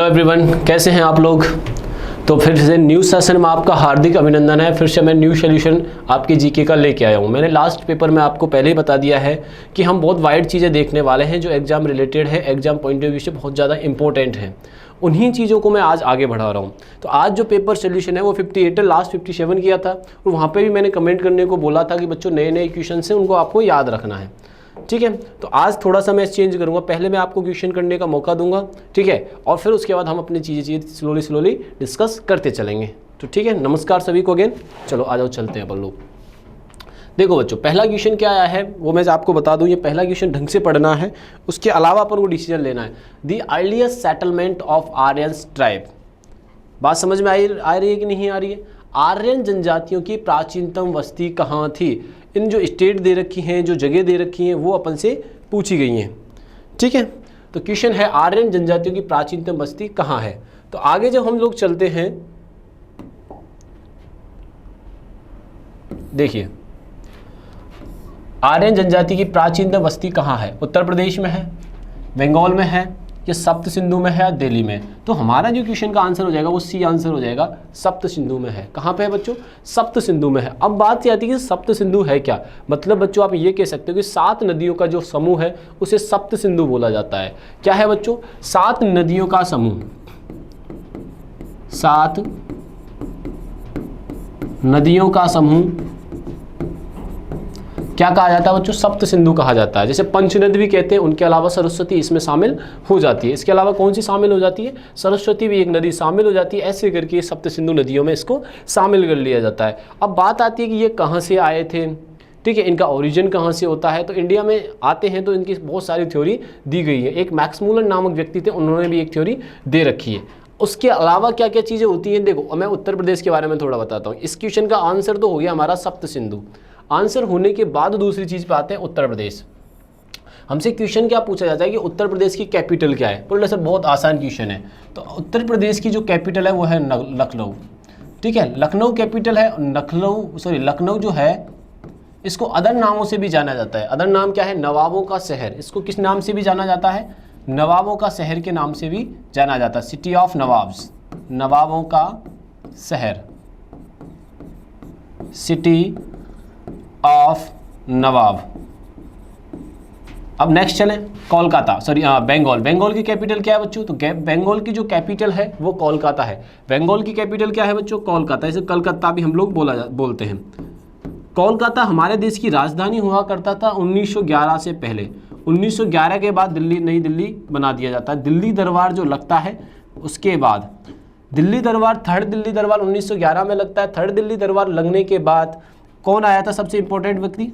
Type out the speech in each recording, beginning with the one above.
Hello everyone, कैसे हैं आप लोग। तो फिर से न्यू सेशन में आपका हार्दिक अभिनंदन है। फिर से मैं न्यू सोल्यूशन आपकी जीके का लेके आया हूँ। मैंने लास्ट पेपर में आपको पहले ही बता दिया है कि हम बहुत वाइड चीज़ें देखने वाले हैं जो एग्जाम रिलेटेड है, एग्जाम पॉइंट ऑफ व्यू से बहुत ज़्यादा इंपॉर्टेंट है। उन्हीं चीज़ों को मैं आज आगे बढ़ा रहा हूँ। तो आज जो पेपर सोल्यूशन है वो 58 है, लास्ट 57 किया था और वहाँ पर भी मैंने कमेंट करने को बोला था कि बच्चों नए नए क्वेश्चन हैं उनको आपको याद रखना है। ठीक है, तो आज थोड़ा सा मैं चेंज करूंगा। पहले मैं आपको क्वेश्चन करने का मौका दूंगा, ठीक है, और फिर उसके बाद हम अपनी चीज़ें स्लोली डिस्कस करते चलेंगे। तो ठीक है, नमस्कार सभी को अगेन। चलो आ जाओ, चलते हैं अपन लोग। देखो बच्चों, पहला क्वेश्चन क्या आया है वो मैं आपको बता दूं। ये पहला क्वेश्चन ढंग से पढ़ना है, उसके अलावा अपन को डिसीजन लेना है। The earliest settlement of Aryans tribe. बात समझ में आ रही है कि नहीं आ रही है। आर्यन जनजातियों की प्राचीनतम बस्ती कहाँ थी। इन जो स्टेट दे रखी हैं, जो जगह दे रखी हैं, वो अपन से पूछी गई हैं। ठीक है, तो क्वेश्चन है आर्यन जनजातियों की प्राचीनतम बस्ती कहाँ है। तो आगे जब हम लोग चलते हैं, देखिए आर्यन जनजाति की प्राचीनतम बस्ती कहाँ है। उत्तर प्रदेश में है, बंगाल में है, या सप्त सिंधु में है, दिल्ली में। तो हमारा जो क्वेश्चन का आंसर हो जाएगा वो सी आंसर हो जाएगा, सप्त सिंधु में है। कहाँ पे है बच्चों, सप्त सिंधु में है। अब बात ये आती है कि सप्त सिंधु है क्या। मतलब बच्चों आप ये कह सकते हो कि 7 नदियों का जो समूह है उसे सप्त सिंधु बोला जाता है। क्या है बच्चों, 7 नदियों का समूह। 7 नदियों का समूह क्या कहा जाता है बच्चों, सप्त सिंधु कहा जाता है। जैसे पंचनद भी कहते हैं, उनके अलावा सरस्वती इसमें शामिल हो जाती है। इसके अलावा कौन सी शामिल हो जाती है, सरस्वती भी एक नदी शामिल हो जाती है। ऐसे करके सप्त सिंधु नदियों में इसको शामिल कर लिया जाता है। अब बात आती है कि ये कहाँ से आए थे, ठीक है, इनका ओरिजिन कहाँ से होता है। तो इंडिया में आते हैं तो इनकी बहुत सारी थ्योरी दी गई है। एक मैक्स मूलर नामक व्यक्ति थे, उन्होंने भी एक थ्योरी दे रखी है। उसके अलावा क्या क्या चीज़ें होती हैं, देखो मैं उत्तर प्रदेश के बारे में थोड़ा बताता हूँ। इस क्वेश्चन का आंसर तो हो गया हमारा सप्त सिंधु। आंसर होने के बाद दूसरी चीज़ पे आते हैं उत्तर प्रदेश। हमसे क्वेश्चन क्या पूछा जाता है कि उत्तर प्रदेश की कैपिटल क्या है। बोले सर बहुत आसान क्वेश्चन है। तो उत्तर प्रदेश की जो कैपिटल है वो है लखनऊ। ठीक है, लखनऊ कैपिटल है। लखनऊ जो है इसको अदर नामों से भी जाना जाता है। अदर नाम क्या है, नवाबों का शहर। इसको किस नाम से भी जाना जाता है, नवाबों का शहर के नाम से भी जाना जाता है। सिटी ऑफ नवाब्स, नवाबों का शहर, सिटी ऑफ नवाब। अब नेक्स्ट चलें, कोलकाता, बंगाल। बंगाल की कैपिटल क्या है बच्चों, तो बंगाल की जो कैपिटल है वो कोलकाता है। बंगाल की कैपिटल क्या है बच्चों, कोलकाता। इसे कलकत्ता भी हम लोग बोलते हैं। कोलकाता हमारे देश की राजधानी हुआ करता था 1911 से पहले। 1911 के बाद नई दिल्ली बना दिया जाता है। दिल्ली दरबार जो लगता है उसके बाद दिल्ली दरबार, थर्ड दिल्ली दरबार 1911 में लगता है। थर्ड दिल्ली दरबार लगने के बाद कौन आया था सबसे इंपॉर्टेंट व्यक्ति,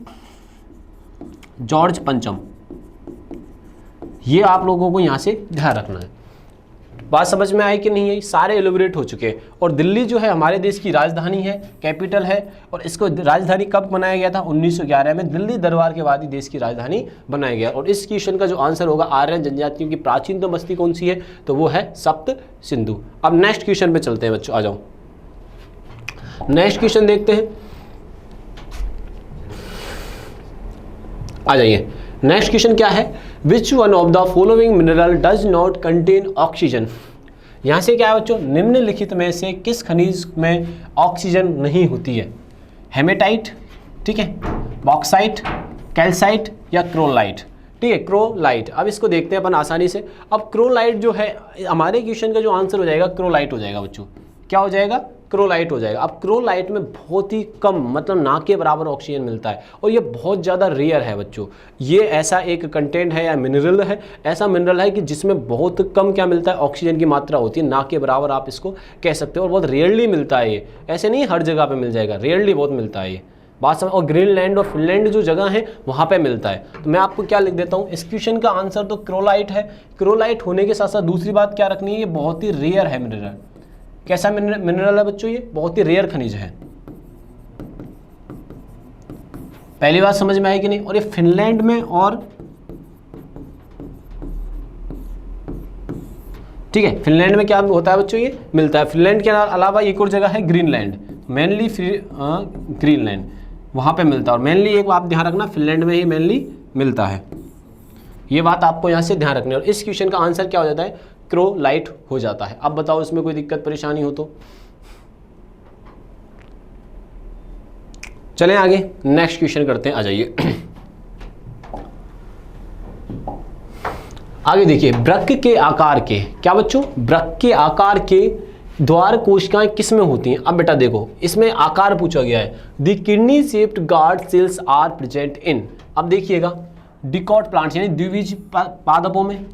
जॉर्ज पंचम। ये आप लोगों को यहां से ध्यान रखना है। बात समझ में आई कि नहीं आई, सारे एलिबरेट हो चुके हैं। और दिल्ली जो है हमारे देश की राजधानी है, कैपिटल है। और इसको राजधानी कब बनाया गया था, 1911 में। दिल्ली दरबार के बाद ही देश की राजधानी बनाया गया। और इस क्वेश्चन का जो आंसर होगा, आर्यन जनजातियों की प्राचीनतम बस्ती कौन सी है, तो वो है सप्त सिंधु। अब नेक्स्ट क्वेश्चन पे चलते हैं बच्चों, आ जाओ नेक्स्ट क्वेश्चन देखते हैं। आ जाइए, नेक्स्ट क्वेश्चन क्या है, which one of the following mineral does not contain oxygen. यहां से क्या है बच्चों, निम्नलिखित में से किस खनिज में ऑक्सीजन नहीं होती है। हेमेटाइट, ठीक है, बॉक्साइट, कैल्साइट या क्रोलाइट। ठीक है, क्रोलाइट। अब इसको देखते हैं अपन आसानी से। अब क्रोलाइट जो है हमारे क्वेश्चन का जो आंसर हो जाएगा, क्रोलाइट हो जाएगा बच्चों। क्या हो जाएगा, क्रोलाइट हो जाएगा। अब क्रोलाइट में बहुत ही कम, मतलब ना के बराबर ऑक्सीजन मिलता है और ये बहुत ज़्यादा रेयर है बच्चों। ये ऐसा एक कंटेंट है या मिनरल है, ऐसा मिनरल है कि जिसमें बहुत कम क्या मिलता है, ऑक्सीजन की मात्रा होती है, ना के बराबर आप इसको कह सकते हो। और बहुत रेयरली मिलता है ये, ऐसे नहीं हर जगह पे मिल जाएगा, रेयरली बहुत मिलता है ये। बात समझ। और ग्रीनलैंड और फिनलैंड जो जगह है वहाँ पे मिलता है। तो मैं आपको क्या लिख देता हूँ, इस क्वेश्चन का आंसर तो क्रोलाइट है। क्रोलाइट होने के साथ साथ दूसरी बात क्या रखनी है, ये बहुत ही रेयर है मिनरल। कैसा मिनरल है बच्चों, ये बहुत ही रेयर खनिज है। पहली बात समझ में आई कि नहीं। और ये फिनलैंड में, और ठीक है, फिनलैंड में क्या होता है बच्चों, ये मिलता है। फिनलैंड के अलावा एक और जगह है ग्रीनलैंड, मेनली ग्रीनलैंड, वहां पे मिलता है। और मेनली एक आप ध्यान रखना, फिनलैंड में ही मेनली मिलता है। ये बात आपको यहाँ से ध्यान रखनी है। और इस क्वेश्चन का आंसर क्या हो जाता है, मैक्रोलाइट हो जाता है। अब बताओ इसमें कोई दिक्कत परेशानी हो तो। चलें आगे, नेक्स्ट क्वेश्चन करते हैं, आ जाइए। आगे देखिए, वृक्क के आकार के, क्या बच्चों, वृक्क के आकार के द्वार कोशिकाएं किस में होती हैं। अब बेटा देखो, इसमें आकार पूछा गया है। The kidney shaped guard cells are present in, अब देखिएगा, डिकॉट प्लांट्स यानी द्विबीजी पादपों में,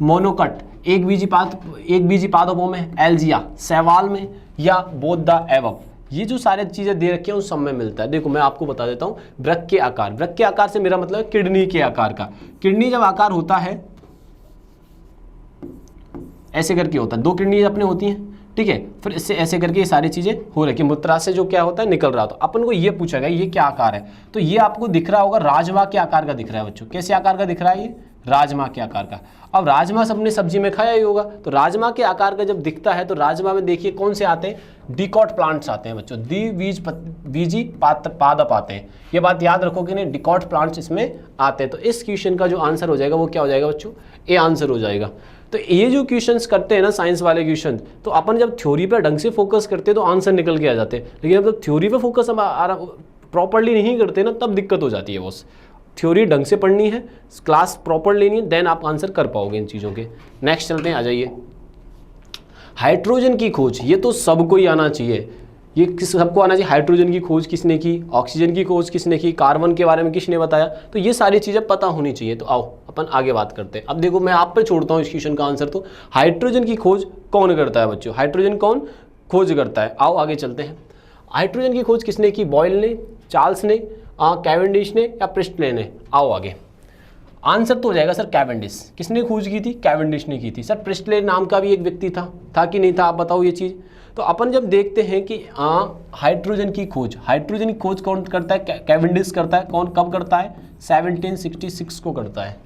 मोनोकट एक बीजी पादपों में, एल्जिया शैवाल में, या बोथ द एबव। ये जो सारी चीजें दे रखी हैं उन सब में मिलता है। देखो मैं आपको बता देता हूं, वृक्क के आकार, वृक्क के आकार से मेरा मतलब है किडनी के आकार का। किडनी जब आकार होता है ऐसे करके होता है, 2 किडनी अपने होती हैं, ठीक है, फिर इससे ऐसे करके ये सारी चीजें हो रही, मूत्राशय से जो क्या होता है निकल रहा, तो अपन को ये पूछा गया ये क्या आकार है, तो ये आपको दिख रहा होगा राजमा के आकार का दिख रहा है बच्चों। कैसे आकार का दिख रहा है, ये राजमा के आकार का। अब राजमा सबने सब्जी में खाया ही होगा, तो राजमा के आकार का जब दिखता है तो राजमा में देखिए कौन से आते हैं, डिकॉट प्लांट्स आते हैं बच्चों, द्विबीजी पादप आते हैं। ये बात याद रखो कि नहीं, डिकॉट प्लांट्स इसमें आते हैं। तो इस क्वेश्चन का जो आंसर हो जाएगा वो क्या हो जाएगा बच्चों, ए आंसर हो जाएगा। तो ये जो क्वेश्चंस करते हैं ना साइंस वाले क्वेश्चन, तो अपन जब थ्योरी पर ढंग से फोकस करते हैं तो आंसर निकल के आ जाते हैं, लेकिन जब थ्योरी पे फोकस हम प्रॉपरली नहीं करते ना तब दिक्कत हो जाती है। बॉस थ्योरी ढंग से पढ़नी है, क्लास प्रॉपर लेनी है, देन आप आंसर कर पाओगे इन चीज़ों के। नेक्स्ट चलते हैं, आ जाइए। हाइड्रोजन की खोज, ये तो सबको ही आना चाहिए, ये सबको आना चाहिए। हाइड्रोजन की खोज किसने की, ऑक्सीजन की खोज किसने की, कार्बन के बारे में किसने बताया, तो ये सारी चीज़ें पता होनी चाहिए। तो आओ अपन आगे बात करते हैं। अब देखो मैं आप पे छोड़ता हूँ इस क्वेश्चन का आंसर, तो हाइड्रोजन की खोज कौन करता है बच्चों, हाइड्रोजन कौन खोज करता है। आओ आगे चलते हैं। हाइड्रोजन की खोज किसने की, बॉयल ने, चार्ल्स ने, कैवेंडिश ने, या प्रिस्टले ने। आओ आगे, आंसर तो हो जाएगा सर कैवेंडिश। किसने खोज की थी, कैवेंडिश ने की थी। सर प्रिस्टले नाम का भी एक व्यक्ति था कि नहीं था, आप बताओ ये चीज़। तो अपन जब देखते हैं कि हाइड्रोजन की खोज कौन करता है, कैवेंडिश करता है। कौन कब करता है, 1766 को करता है।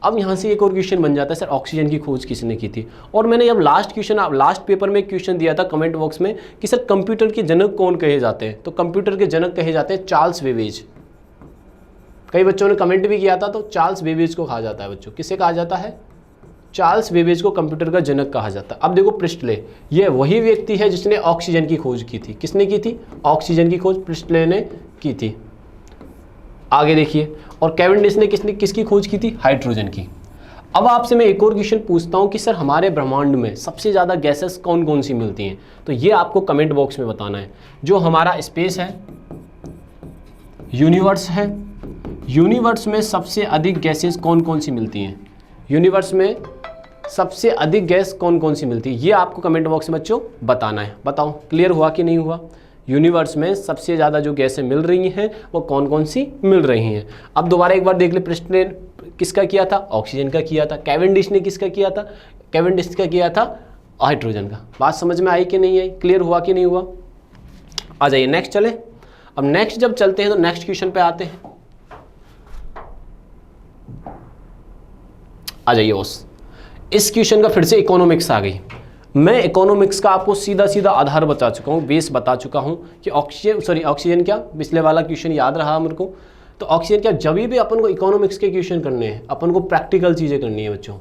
अब यहाँ से एक और क्वेश्चन बन जाता है, सर ऑक्सीजन की खोज किसने की थी। और मैंने जब लास्ट पेपर में क्वेश्चन दिया था कमेंट बॉक्स में कि सर कंप्यूटर के जनक कौन कहे जाते हैं, तो कंप्यूटर के जनक कहे जाते हैं चार्ल्स बेबेज। कई बच्चों ने कमेंट भी किया था, तो चार्ल्स बेबेज को कहा जाता है बच्चों। किसे कहा जाता है, चार्ल्स बेबेज को कंप्यूटर का जनक कहा जाता है। अब देखो प्रिस्टले, ये वही व्यक्ति है जिसने ऑक्सीजन की खोज की थी। किसने की थी, ऑक्सीजन की खोज प्रिस्टले ने की थी। आगे देखिए, और कैवेंडिश ने किसकी खोज की थी, हाइड्रोजन की। अब आपसे मैं एक और क्वेश्चन पूछता हूं कि सर हमारे ब्रह्मांड में सबसे ज़्यादा गैसेस कौन कौन सी मिलती हैं, तो ये आपको कमेंट बॉक्स में बताना है। जो हमारा स्पेस है, यूनिवर्स है, यूनिवर्स में सबसे अधिक गैसेस कौन कौन सी मिलती हैं, यूनिवर्स में सबसे अधिक गैस कौन कौन सी मिलती है, ये आपको कमेंट बॉक्स में बच्चों बताना है। बताओ क्लियर हुआ कि नहीं हुआ। यूनिवर्स में सबसे ज़्यादा जो गैसें मिल रही हैं वो कौन कौन सी मिल रही हैं। अब दोबारा एक बार देख ले, प्रिस्टले ने किसका किया था, ऑक्सीजन का किया था। कैवेंडिश ने किसका किया था, कैवेंडिश का किया था हाइड्रोजन का। बात समझ में आई कि नहीं आई, क्लियर हुआ कि नहीं हुआ। आ जाइए नेक्स्ट चले। अब नेक्स्ट जब चलते हैं तो नेक्स्ट क्वेश्चन पे आते हैं। आ जाइए बॉस, इस क्वेश्चन का फिर से इकोनॉमिक्स आ गई। मैं इकोनॉमिक्स का आपको सीधा सीधा आधार बता चुका हूँ, बेस बता चुका हूँ कि ऑक्सीजन क्या, पिछले वाला क्वेश्चन याद रहा मेरे को। तो ऑक्सीजन क्या, जब भी अपन को इकोनॉमिक्स के क्वेश्चन करने हैं, अपन को प्रैक्टिकल चीज़ें करनी है बच्चों।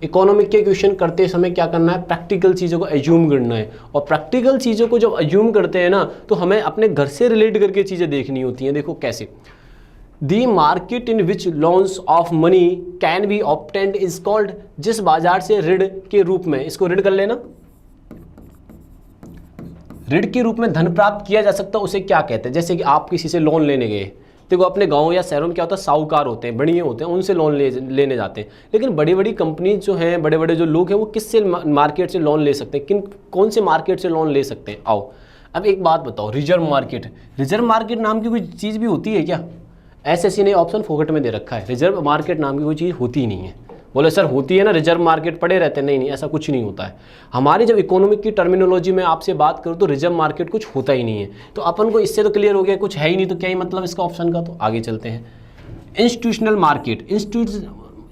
इकोनॉमिक के क्वेश्चन करते समय क्या करना है, प्रैक्टिकल चीज़ों को एज्यूम करना है। और प्रैक्टिकल चीज़ों को जब एज्यूम करते हैं ना, तो हमें अपने घर से रिलेट करके चीज़ें देखनी होती हैं। देखो कैसे, The market in which loans of money can be obtained is called, जिस बाजार से ऋण के रूप में, इसको ऋण कर लेना, ऋण के रूप में धन प्राप्त किया जा सकता है, उसे क्या कहते हैं। जैसे कि आप किसी से लोन लेने गए, देखो अपने गांव या शहरों में क्या होता है, साहूकार होते हैं, बढ़िया होते हैं, उनसे लोन लेने जाते हैं। लेकिन बड़ी बड़ी कंपनी जो हैं, बड़े बड़े जो लोग हैं, वो किससे मार्केट से लोन ले सकते हैं, कौन से मार्केट से लोन ले सकते हैं। आओ अब एक बात बताओ, रिजर्व मार्केट नाम की कोई चीज़ भी होती है क्या। एसएससी ने ऑप्शन फोकट में दे रखा है, रिजर्व मार्केट नाम की कोई चीज़ होती ही नहीं है। बोले सर होती है ना, रिजर्व मार्केट पड़े रहते हैं। नहीं, ऐसा कुछ नहीं होता है। हमारी जब इकोनॉमिक की टर्मिनोलॉजी में आपसे बात करूँ तो रिजर्व मार्केट कुछ होता ही नहीं है। तो अपन को इससे तो क्लियर हो गया कुछ है ही नहीं, तो क्या ही मतलब इसका ऑप्शन का। तो आगे चलते हैं।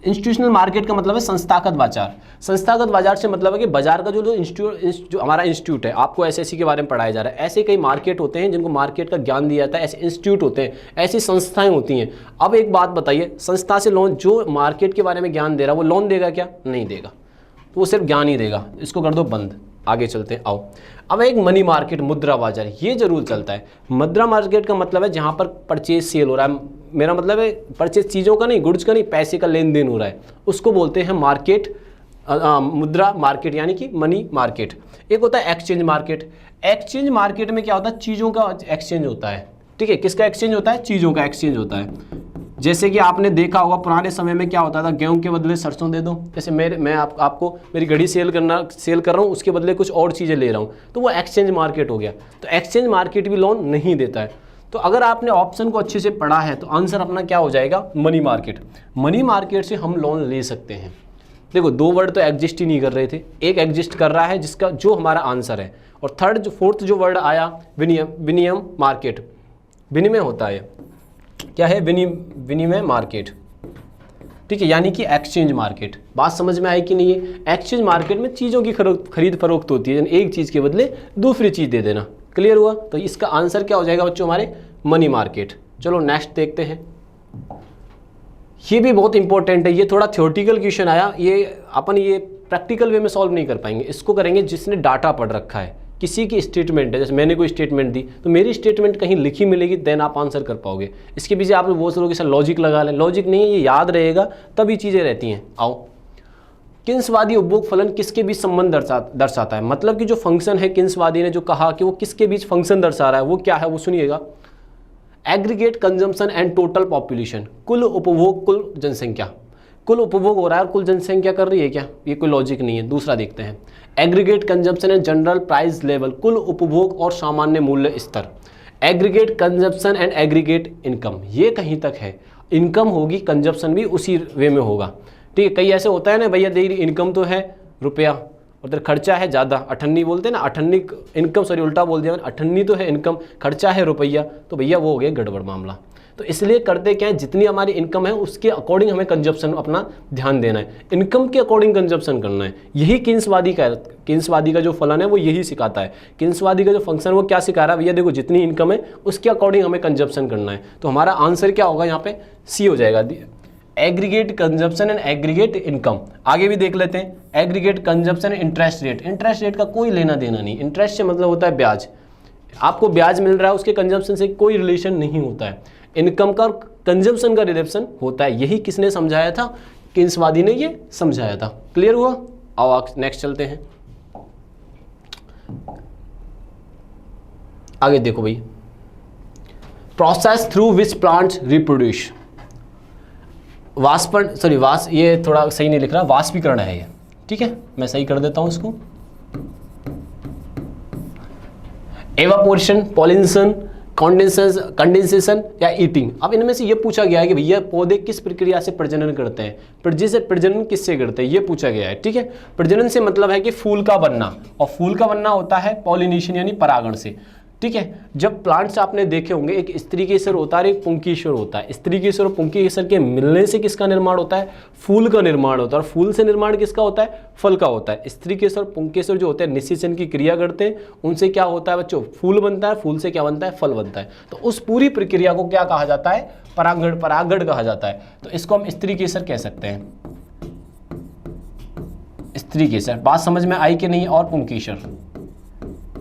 इंस्टीट्यूशनल मार्केट का मतलब है संस्थागत बाजार। संस्थागत बाजार से मतलब है कि बाजार का जो हमारा इंस्टीट्यूट है, आपको एसएससी के बारे में पढ़ाया जा रहा है, ऐसे कई मार्केट होते हैं जिनको मार्केट का ज्ञान दिया जाता है, ऐसे इंस्टीट्यूट होते हैं, ऐसी संस्थाएं होती हैं। अब एक बात बताइए, संस्था से लोन, जो मार्केट के बारे में ज्ञान दे रहा है वो लोन देगा क्या, नहीं देगा। तो वो सिर्फ ज्ञान ही देगा, इसको कर दो बंद। आगे चलते हैं, आओ। अब एक मनी मार्केट, मुद्रा बाजार, ये जरूर चलता है। मुद्रा मार्केट का मतलब है जहाँ पर परचेज सेल हो रहा है, मेरा मतलब है परचेज चीज़ों का नहीं, गुड्स का नहीं, पैसे का लेन देन हो रहा है, उसको बोलते हैं मार्केट, मुद्रा मार्केट यानी कि मनी मार्केट। एक होता है एक्सचेंज मार्केट। एक्सचेंज मार्केट में क्या होता है, चीज़ों का एक्सचेंज होता है, ठीक है। किसका एक्सचेंज होता है, चीज़ों का एक्सचेंज होता है। जैसे कि आपने देखा होगा पुराने समय में क्या होता था, गेहूं के बदले सरसों दे दो। जैसे मैं आपको मेरी घड़ी सेल कर रहा हूँ, उसके बदले कुछ और चीज़ें ले रहा हूँ, तो वो एक्सचेंज मार्केट हो गया। तो एक्सचेंज मार्केट भी लोन नहीं देता है। तो अगर आपने ऑप्शन को अच्छे से पढ़ा है तो आंसर अपना क्या हो जाएगा, मनी मार्केट। मनी मार्केट से हम लोन ले सकते हैं। देखो, दो वर्ड तो एग्जिस्ट ही नहीं कर रहे थे, एक एग्जिस्ट कर रहा है जिसका जो हमारा आंसर है, और फोर्थ जो वर्ड आया विनिमय मार्केट, विनिमय होता है, क्या है, विनिमय मार्केट, ठीक है, यानी कि एक्सचेंज मार्केट। बात समझ में आई कि नहीं है। एक्सचेंज मार्केट में चीज़ों की खरीद फरोख्त होती है, एक चीज़ के बदले दूसरी चीज़ दे देना। क्लियर हुआ। तो इसका आंसर क्या हो जाएगा बच्चों, हमारे मनी मार्केट। चलो नेक्स्ट देखते हैं। ये भी बहुत इंपॉर्टेंट है, ये थोड़ा थ्योरेटिकल क्वेश्चन आया, ये अपन ये प्रैक्टिकल वे में सॉल्व नहीं कर पाएंगे। इसको करेंगे जिसने डाटा पढ़ रखा है, किसी की स्टेटमेंट है, जैसे मैंने कोई स्टेटमेंट दी तो मेरी स्टेटमेंट कहीं लिखी मिलेगी, देन आप आंसर कर पाओगे। इसके पीछे आप बहुत से लोग ऐसा लॉजिक लगा लें, लॉजिक नहीं है, ये याद रहेगा तभी चीज़ें रहती हैं। आओ, किंसवादी उपभोग फलन किसके बीच संबंध दर्शाता है, मतलब कि जो फंक्शन है, किंसवादी ने जो कहा कि वो किसके बीच फंक्शन दर्शा रहा है, वो क्या है, वो सुनिएगा। Aggregate consumption and total population, कुल उपभोग कुल जनसंख्या, कुल उपभोग हो रहा है और कुल जनसंख्या कर रही है क्या, ये कोई लॉजिक नहीं है। दूसरा देखते हैं, aggregate consumption and general price level, कुल उपभोग और सामान्य मूल्य स्तर। Aggregate consumption and aggregate income, ये कहीं तक है, इनकम होगी, कंजम्पशन भी उसी वे में होगा, ठीक है। कई ऐसे होता है ना, भैया तेरी इनकम तो है रुपया और तेरा खर्चा है ज़्यादा, अठन्नी बोलते हैं ना, अठन्नी इनकम, सॉरी उल्टा बोल दिया, अठन्नी तो है इनकम, खर्चा है रुपया, तो भैया वो हो गया गड़बड़ मामला। तो इसलिए करते क्या है, जितनी हमारी इनकम है उसके अकॉर्डिंग हमें कंजप्शन अपना ध्यान देना है, इनकम के अकॉर्डिंग कंजप्शन करना है। यही किंसवादी का जो फलन है वो यही सिखाता है। किंसवादी का जो फंक्शन वो क्या सिखा रहा है, भैया देखो जितनी इनकम है उसके अकॉर्डिंग हमें कंजप्शन करना है। तो हमारा आंसर क्या होगा यहाँ पे, सी हो जाएगा, aggregate consumption and aggregate income. आगे भी देख लेते हैं, aggregate consumption interest rate. Interest rate का कोई लेना देना नहीं, इंटरेस्ट से मतलब होता है ब्याज, आपको ब्याज मिल रहा है, उसके कंजप्शन से कोई रिलेशन नहीं होता है। इनकम का और कंजम्पशन का रिलेशन होता है। यही किसने समझाया था, किंसवादी ने ये समझाया था। क्लियर हुआ। आओ नेक्स्ट चलते हैं, आगे देखो भाई, process through which plants reproduce, ये थोड़ा सही नहीं लिख रहा, वाष्पीकरण है ये, ठीक है, मैं सही कर देता हूं इसको। एवापोरेशन, पॉलिनेशन, कंडेंसेशन या ईटिंग। अब इनमें से ये पूछा गया है कि भैया पौधे किस प्रक्रिया से प्रजनन करते हैं, प्रजनन किससे करते हैं, ये पूछा गया है, ठीक है। प्रजनन से मतलब है कि फूल का बनना, और फूल का बनना होता है पॉलिनेशन यानी परागण से, ठीक है। जब प्लांट्स आपने देखे होंगे, एक स्त्री केसर होता है और एक पुंकेसर होता है। स्त्री केसर और पुंकेसर के मिलने से किसका निर्माण होता है, फूल का निर्माण होता है, और फूल से निर्माण किसका होता है, फल का होता है। स्त्री केसर और पुंकेसर जो होते हैं निषेचन की क्रिया करते हैं, उनसे क्या होता है बच्चों, फूल बनता है, फूल से क्या बनता है, फल बनता है। तो उस पूरी प्रक्रिया को क्या कहा जाता है, परागण कहा जाता है। तो इसको हम स्त्री केसर कह सकते हैं, स्त्री केसर। बात समझ में आई कि नहीं। और पुंकेसर,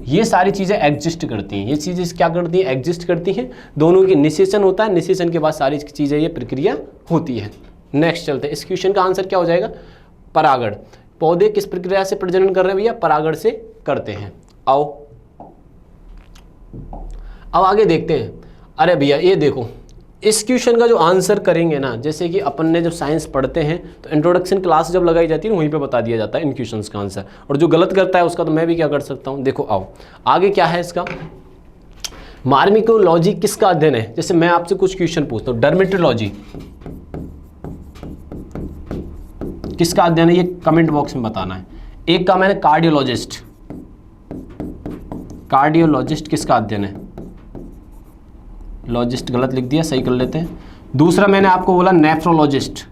ये सारी चीजें एग्जिस्ट करती हैं, ये चीजें क्या करती हैं, एग्जिस्ट करती हैं। दोनों की निषेचन होता है, निषेचन के बाद सारी चीजें ये प्रक्रिया होती है। नेक्स्ट चलते हैं, इस क्वेश्चन का आंसर क्या हो जाएगा, परागण। पौधे किस प्रक्रिया से प्रजनन कर रहे हैं भैया, परागण से करते हैं। आओ अब आगे देखते हैं। अरे भैया ये देखो, इस क्वेश्चन का जो आंसर करेंगे ना, जैसे कि अपन ने जब साइंस पढ़ते हैं तो इंट्रोडक्शन क्लास जब लगाई जाती है वहीं पे बता दिया जाता है इन क्वेश्चंस का आंसर, और जो गलत करता है उसका तो मैं भी क्या कर सकता हूँ। देखो आओ आगे क्या है इसका, मार्मिकोलॉजी किसका अध्ययन है। जैसे मैं आपसे कुछ क्वेश्चन पूछता हूँ, डर्मेटोलॉजी किसका अध्ययन है, ये कमेंट बॉक्स में बताना है। एक का मैंने कार्डियोलॉजिस्ट, कार्डियोलॉजिस्ट किसका अध्ययन है, लॉजिस्ट गलत लिख दिया, सही कर लेते हैं। दूसरा मैंने आपको बोला नेफ्रोलॉजिस्ट,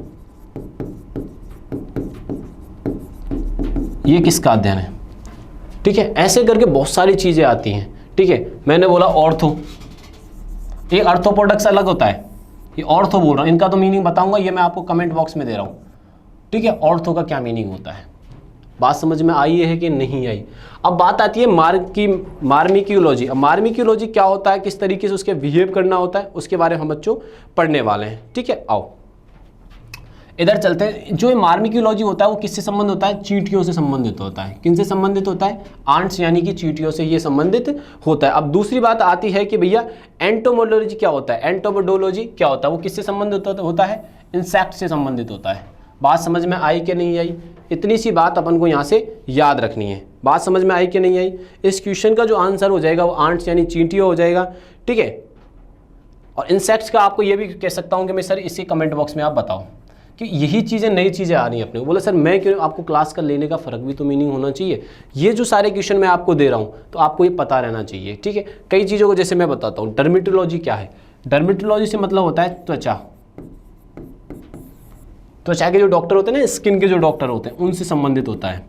ये किसका अध्ययन है, ठीक है। ऐसे करके बहुत सारी चीजें आती हैं, ठीक है। मैंने बोला ऑर्थो, ये अर्थोपोडक्स अलग होता है, ये ऑर्थो बोल रहा हूं, इनका तो मीनिंग बताऊंगा, ये मैं आपको कमेंट बॉक्स में दे रहा हूं, ठीक है। ऑर्थो का क्या मीनिंग होता है, बात समझ में आई है कि नहीं आई। अब बात आती है मार्मिकोलॉजी। अब मार्मिकोलॉजी क्या होता है, किस तरीके से उसके बिहेव करना होता है, उसके बारे में हम बच्चों पढ़ने वाले हैं। ठीक है, आओ इधर चलते हैं। जो मार्मिकोलॉजी होता है वो किससे संबंध होता है, चींटियों से संबंधित होता है। किनसे संबंधित होता है, आंट्स यानी कि चींटियों से ये संबंधित होता है। अब दूसरी बात आती है कि भैया एंटोमोडोलॉजी क्या होता है, एंटोमोडोलॉजी क्या होता है, वो किससे संबंधित होता है, इंसेक्ट से संबंधित होता है। बात समझ में आई कि नहीं आई, इतनी सी बात अपन को यहाँ से याद रखनी है। बात समझ में आई कि नहीं आई। इस क्वेश्चन का जो आंसर हो जाएगा वो आंट्स यानी चींटियों हो जाएगा। ठीक है, और इंसेक्ट्स का आपको ये भी कह सकता हूँ कि मैं सर इसी कमेंट बॉक्स में आप बताओ कि यही चीज़ें नई चीज़ें आ रही हैं अपने को। बोले सर मैं क्यों, आपको क्लास का लेने का फ़र्क भी तो मीनिंग होना चाहिए। ये जो सारे क्वेश्चन मैं आपको दे रहा हूँ तो आपको ये पता रहना चाहिए। ठीक है, कई चीज़ों को जैसे मैं बताता हूँ। डर्मेटोलॉजी क्या है, डर्मेटोलॉजी से मतलब होता है त्वचा। त्वचा के जो डॉक्टर होते हैं ना, स्किन के जो डॉक्टर होते हैं उनसे संबंधित होता है।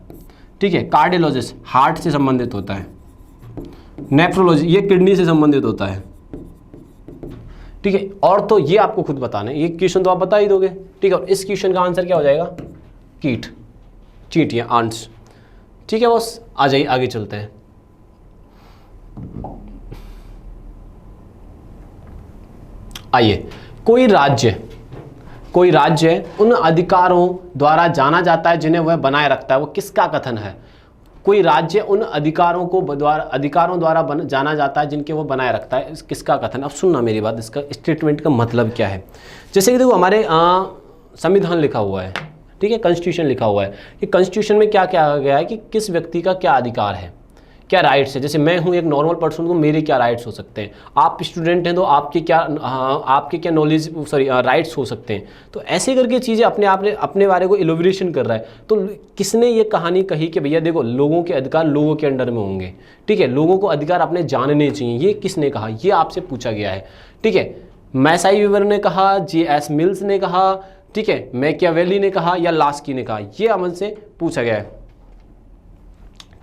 ठीक है, कार्डियोलॉजिस्ट हार्ट से संबंधित होता है। नेफ्रोलॉजी ये किडनी से संबंधित होता है। ठीक है, और तो ये आपको खुद बताना है, ये क्वेश्चन तो आप बता ही दोगे। ठीक है, और इस क्वेश्चन का आंसर क्या हो जाएगा, कीट, चींटियां, आंट्स। ठीक है बॉस, आ जाइए आगे चलते हैं। आइए, कोई राज्य उन अधिकारों द्वारा जाना जाता है जिन्हें वह बनाए रखता है। वो किसका कथन है, कोई राज्य उन अधिकारों द्वारा जाना जाता है जिनके वो बनाए रखता है, किसका कथन। अब सुनना मेरी बात, इसका स्टेटमेंट का मतलब क्या है। जैसे कि देखो हमारे संविधान लिखा हुआ है, ठीक है, कॉन्स्टिट्यूशन लिखा हुआ है कि कॉन्स्टिट्यूशन में क्या क्या गया है कि किस व्यक्ति का क्या अधिकार है, क्या राइट्स है। जैसे मैं हूँ एक नॉर्मल पर्सन को मेरे क्या राइट्स हो सकते हैं, आप स्टूडेंट हैं तो आपके क्या नॉलेज राइट्स हो सकते हैं। तो ऐसे करके चीज़ें अपने बारे को इलोबरेशन कर रहा है। तो किसने ये कहानी कही कि भैया देखो लोगों के अधिकार लोगों के अंडर में होंगे। ठीक है, लोगों को अधिकार अपने जानने चाहिए, ये किसने कहा, ये आपसे पूछा गया है। ठीक है, मैसाई वीवर ने कहा, J.S. मिल्स ने कहा, ठीक है, मैकियावेली ने कहा या लास्की ने कहा, ये अमल से पूछा गया है।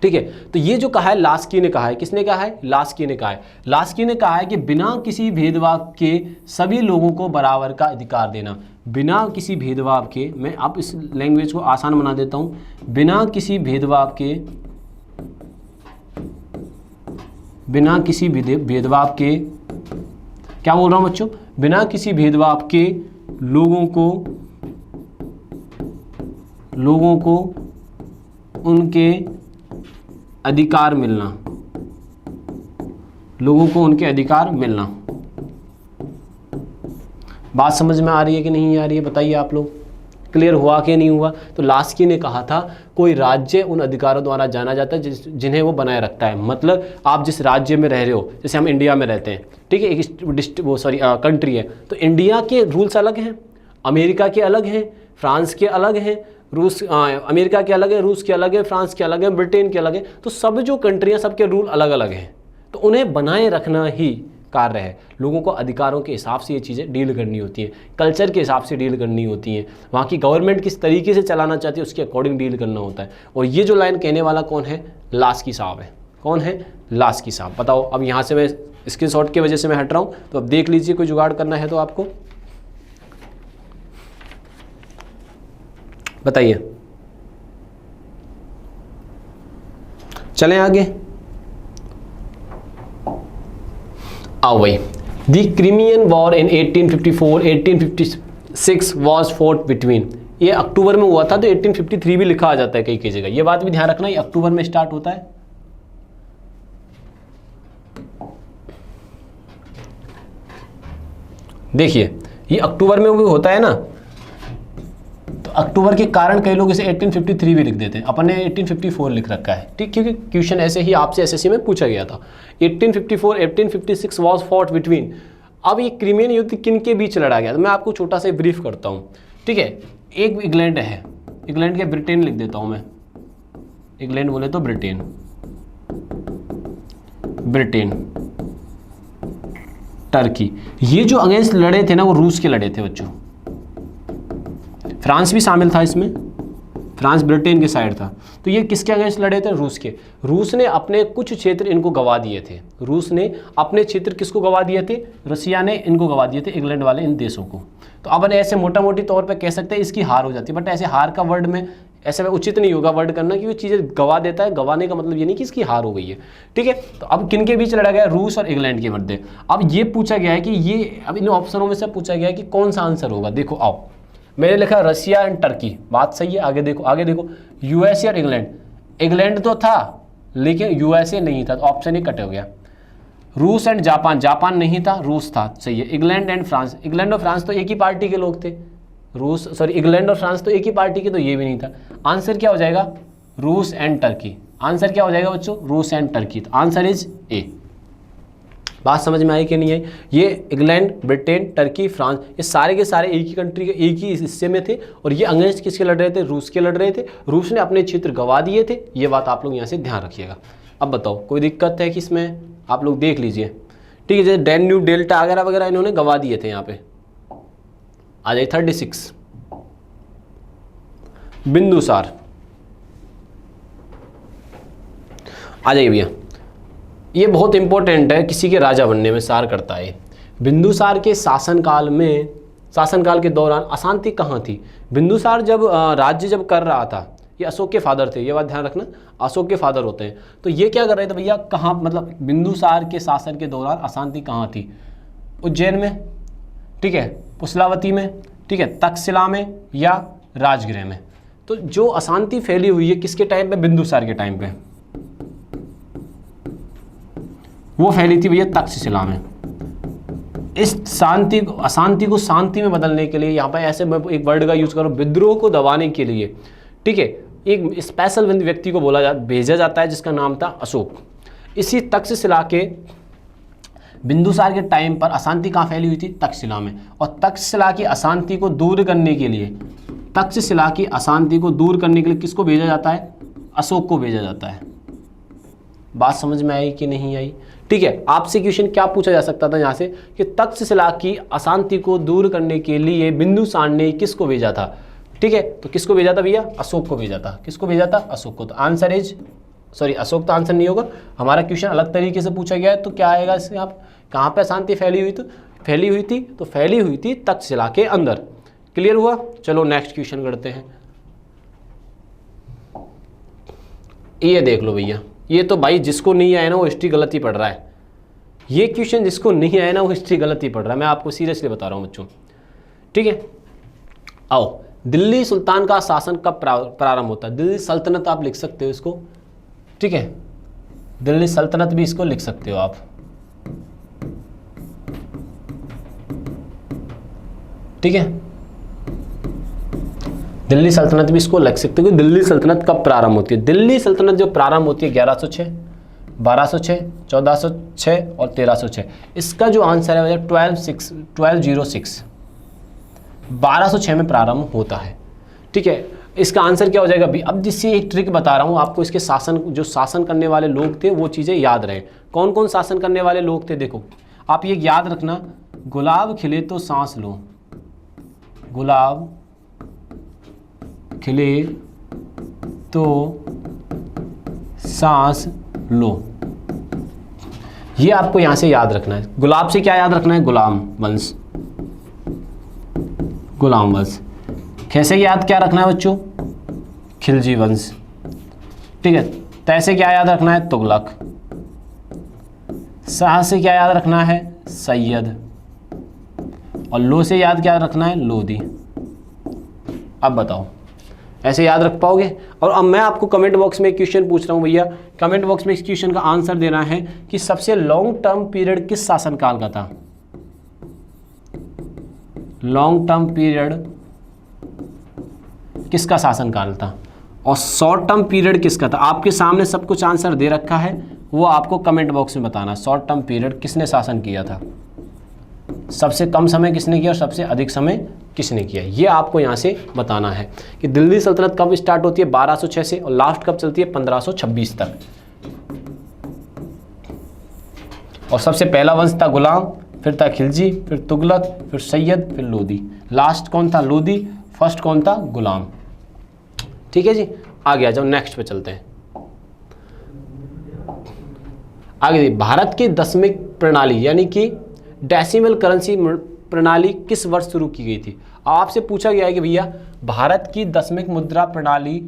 ठीक है, तो ये जो कहा है लास्की ने कहा है, किसने कहा है, लास्की ने कहा है। लास्की ने कहा है कि बिना किसी भेदभाव के सभी लोगों को बराबर का अधिकार देना। बिना किसी भेदभाव के, मैं आप इस लैंग्वेज को आसान बना देता हूं, बिना किसी भेदभाव के क्या बोल रहा हूं बच्चों, बिना किसी भेदभाव के लोगों को उनके अधिकार मिलना, लोगों को उनके अधिकार मिलना। बात समझ में आ रही है कि नहीं आ रही है, बताइए आप लोग, क्लियर हुआ कि नहीं हुआ। तो लास्की ने कहा था कोई राज्य उन अधिकारों द्वारा जाना जाता है जिन्हें वो बनाए रखता है। मतलब आप जिस राज्य में रह रहे हो, जैसे हम इंडिया में रहते हैं, ठीक है, एक कंट्री है, तो इंडिया के रूल्स अलग हैं, अमेरिका के अलग हैं, फ्रांस के अलग हैं, अमेरिका के अलग है, रूस के अलग है, फ्रांस के अलग है, ब्रिटेन के अलग है। तो सब जो कंट्रियां, सबके रूल अलग अलग हैं, तो उन्हें बनाए रखना ही कार्य है। लोगों को अधिकारों के हिसाब से ये चीज़ें डील करनी होती हैं, कल्चर के हिसाब से डील करनी होती हैं, वहाँ की गवर्नमेंट किस तरीके से चलाना चाहती है उसके अकॉर्डिंग डील करना होता है। और ये जो लाइन कहने वाला कौन है, लास्की साहब है। कौन है, लास्की साहब। बताओ, अब यहाँ से मैं स्क्रीनशॉट की वजह से मैं हट रहा हूँ, तो अब देख लीजिए, कोई जुगाड़ करना है तो आपको बताइए। चलें आगे, आओ भाई। The Crimean war in 1854-1856 was fort between, ये अक्टूबर में हुआ था, तो 1853 भी लिखा आ जाता है कई जगह, ये बात भी ध्यान रखना, ये अक्टूबर में स्टार्ट होता है। देखिए ये अक्टूबर में भी होता है ना, तो अक्टूबर के कारण कई लोग इसे 1853 भी लिख देते हैं, अपन ने 1854 लिख रखा है। ठीक, क्योंकि क्वेश्चन ऐसे ही आपसे एसएससी में पूछा गया था। 1854-1856 वॉज फॉट बिटवीन। अब ये क्रिमियन युद्ध किन के बीच लड़ा गया, तो मैं आपको छोटा सा ब्रीफ करता हूँ। ठीक है, एक इंग्लैंड है, इंग्लैंड के ब्रिटेन लिख देता हूँ मैं, इंग्लैंड बोले तो ब्रिटेन, टर्की। ये जो अगेंस्ट लड़े थे ना, वो रूस के लड़े थे बच्चों। फ्रांस भी शामिल था इसमें, फ्रांस ब्रिटेन के साइड था। तो ये किसके अगेंस्ट लड़े थे, रूस के। रूस ने अपने कुछ क्षेत्र इनको गवा दिए थे, रूस ने अपने क्षेत्र किसको गवा दिए थे, रसिया ने इनको गवा दिए थे, इंग्लैंड वाले इन देशों को। तो अब ऐसे मोटा मोटी तौर पे कह सकते हैं इसकी हार हो जाती है, बट ऐसे हार का वर्ड में ऐसे में उचित नहीं होगा वर्ड करना, क्योंकि चीज़ें गवा देता है। गवाने का मतलब ये नहीं कि इसकी हार हो गई है, ठीक है। तो अब किन के बीच लड़ा गया? रूस और इंग्लैंड के मध्य। अब ये पूछा गया है कि ये, अब इन ऑप्शनों में से पूछा गया है कि कौन सा आंसर होगा। देखो आओ, मैंने लिखा रशिया एंड टर्की, बात सही है। आगे देखो, आगे देखो, यूएसए और इंग्लैंड। इंग्लैंड तो था लेकिन यूएसए नहीं था, तो ऑप्शन ही कट हो गया। रूस एंड जापान, जापान नहीं था, रूस था, सही है। इंग्लैंड एंड फ्रांस, इंग्लैंड और फ्रांस तो एक ही पार्टी के लोग थे। इंग्लैंड और फ्रांस तो एक ही पार्टी के, तो ये भी नहीं था। आंसर क्या हो जाएगा? रूस एंड टर्की। आंसर क्या हो जाएगा बच्चों? रूस एंड टर्की। तो आंसर इज ए। बात समझ में आई कि नहीं आई? ये इंग्लैंड, ब्रिटेन, टर्की, फ्रांस, ये सारे के सारे एक ही कंट्री के, एक ही हिस्से में थे, और ये अगेंस्ट किसके लड़ रहे थे? रूस के लड़ रहे थे। रूस ने अपने क्षेत्र गंवा दिए थे, ये बात आप लोग यहाँ से ध्यान रखिएगा। अब बताओ कोई दिक्कत है कि इसमें? आप लोग देख लीजिए, ठीक है। जैसे डैन्यूब डेल्टा वगैरह वगैरह इन्होंने गंवा दिए थे। यहाँ पे आ जाइए 36, बिंदुसार। आ जाइए भैया, ये बहुत इंपॉर्टेंट है, किसी के राजा बनने में सार करता है। बिंदुसार के शासनकाल में, शासनकाल के दौरान अशांति कहाँ थी? बिंदुसार जब राज्य जब कर रहा था, ये अशोक के फादर थे, ये बात ध्यान रखना, अशोक के फादर होते हैं। तो ये क्या कर रहे थे भैया? कहाँ, मतलब बिंदुसार के शासन के दौरान अशांति कहाँ थी? उज्जैन में, ठीक है, पुशलावती में, ठीक है, तक्षशिला में, या राजगृह में। तो जो अशांति फैली हुई है किसके टाइम पे? बिंदुसार के टाइम पे। वो फैली थी भैया तक्षशिला में। इस अशांति को शांति में बदलने के लिए, यहाँ पर ऐसे मैं एक वर्ड का यूज करूँ, विद्रोह को दबाने के लिए, ठीक है, एक स्पेशल व्यक्ति को भेजा जाता है जिसका नाम था अशोक। इसी तक्षशिला के, बिंदुसार के टाइम पर अशांति कहाँ फैली हुई थी? तक्षशिला में। और तक्षशिला की अशांति को दूर करने के लिए, तक्षशिला की अशांति को दूर करने के लिए किसको भेजा जाता है? अशोक को भेजा जाता है। बात समझ में आई कि नहीं आई? ठीक है, आपसे क्वेश्चन क्या पूछा जा सकता था यहाँ से कि तक्षशिला की अशांति को दूर करने के लिए बिंदुसार ने किसको भेजा था? ठीक है, तो किसको भेजा था भैया? अशोक को भेजा था। किसको भेजा था? अशोक को। तो आंसर इज, सॉरी, अशोक तो आंसर नहीं होगा, हमारा क्वेश्चन अलग तरीके से पूछा गया है। तो क्या आएगा इससे? आप कहाँ पे अशांति फैली हुई थी? तो फैली हुई थी तक्षशिला के अंदर। क्लियर हुआ? चलो नेक्स्ट क्वेश्चन करते हैं। ये देख लो भैया, ये तो भाई जिसको नहीं आया ना वो हिस्ट्री गलत ही पढ़ रहा है। ये क्वेश्चन जिसको नहीं आया ना वो हिस्ट्री गलत ही पढ़ रहा है, मैं आपको सीरियसली बता रहा हूँ बच्चों, ठीक है। आओ, दिल्ली सुल्तान का शासन कब प्रारंभ होता है? दिल्ली सल्तनत आप लिख सकते हो इसको, ठीक है, दिल्ली सल्तनत भी इसको लिख सकते हो आप, ठीक है, दिल्ली सल्तनत भी इसको लिख सकते हो कि दिल्ली सल्तनत कब प्रारंभ होती है। दिल्ली सल्तनत जो प्रारंभ होती है 1106, 1206, 1406 और 1306। इसका जो आंसर है 1206, 1206 में प्रारंभ होता है, ठीक है। इसका आंसर क्या हो जाएगा भी? अब जिससे एक ट्रिक बता रहा हूँ आपको, इसके जो शासन करने वाले लोग थे वो चीज़ें याद रहे। कौन कौन शासन करने वाले लोग थे? देखो आप ये याद रखना, गुलाब खिले तो सांस लो, गुलाब खिले तो सांस लो, ये आपको यहां से याद रखना है। गुलाब से क्या याद रखना है? गुलाम वंश, गुलाम वंश। कैसे याद क्या रखना है बच्चों? खिलजी वंश, ठीक है। तैसे क्या याद रखना है? तुगलक। शाह से क्या याद रखना है? सैयद। और लो से याद क्या रखना है? लोधी। अब बताओ ऐसे याद रख पाओगे? और अब मैं आपको कमेंट बॉक्स में एक क्वेश्चन पूछ रहा हूँ भैया, कमेंट बॉक्स में इस क्वेश्चन का आंसर देना है कि सबसे लॉन्ग टर्म पीरियड किस शासनकाल का था? लॉन्ग टर्म पीरियड किसका शासनकाल था? और शॉर्ट टर्म पीरियड किसका था? आपके सामने सब कुछ आंसर दे रखा है, वो आपको कमेंट बॉक्स में बताना। शॉर्ट टर्म पीरियड किसने शासन किया था, सबसे कम समय किसने किया और सबसे अधिक समय किसने किया, ये आपको यहाँ से बताना है कि दिल्ली सल्तनत कब स्टार्ट होती है? 1206 से, और लास्ट कब चलती है? 1526 तक। और सबसे पहला वंश था गुलाम, फिर था खिलजी, फिर तुगलक, फिर सैयद, फिर लोधी। लास्ट कौन था? लोधी। फर्स्ट कौन था? गुलाम। ठीक है जी, आगे आ जाओ, नेक्स्ट पे चलते हैं। आगे भारत की दशमिक प्रणाली यानी कि डेसिमल करेंसी प्रणाली किस वर्ष शुरू की गई थी? आपसे पूछा गया है कि भैया भारत की दशमिक मुद्रा प्रणाली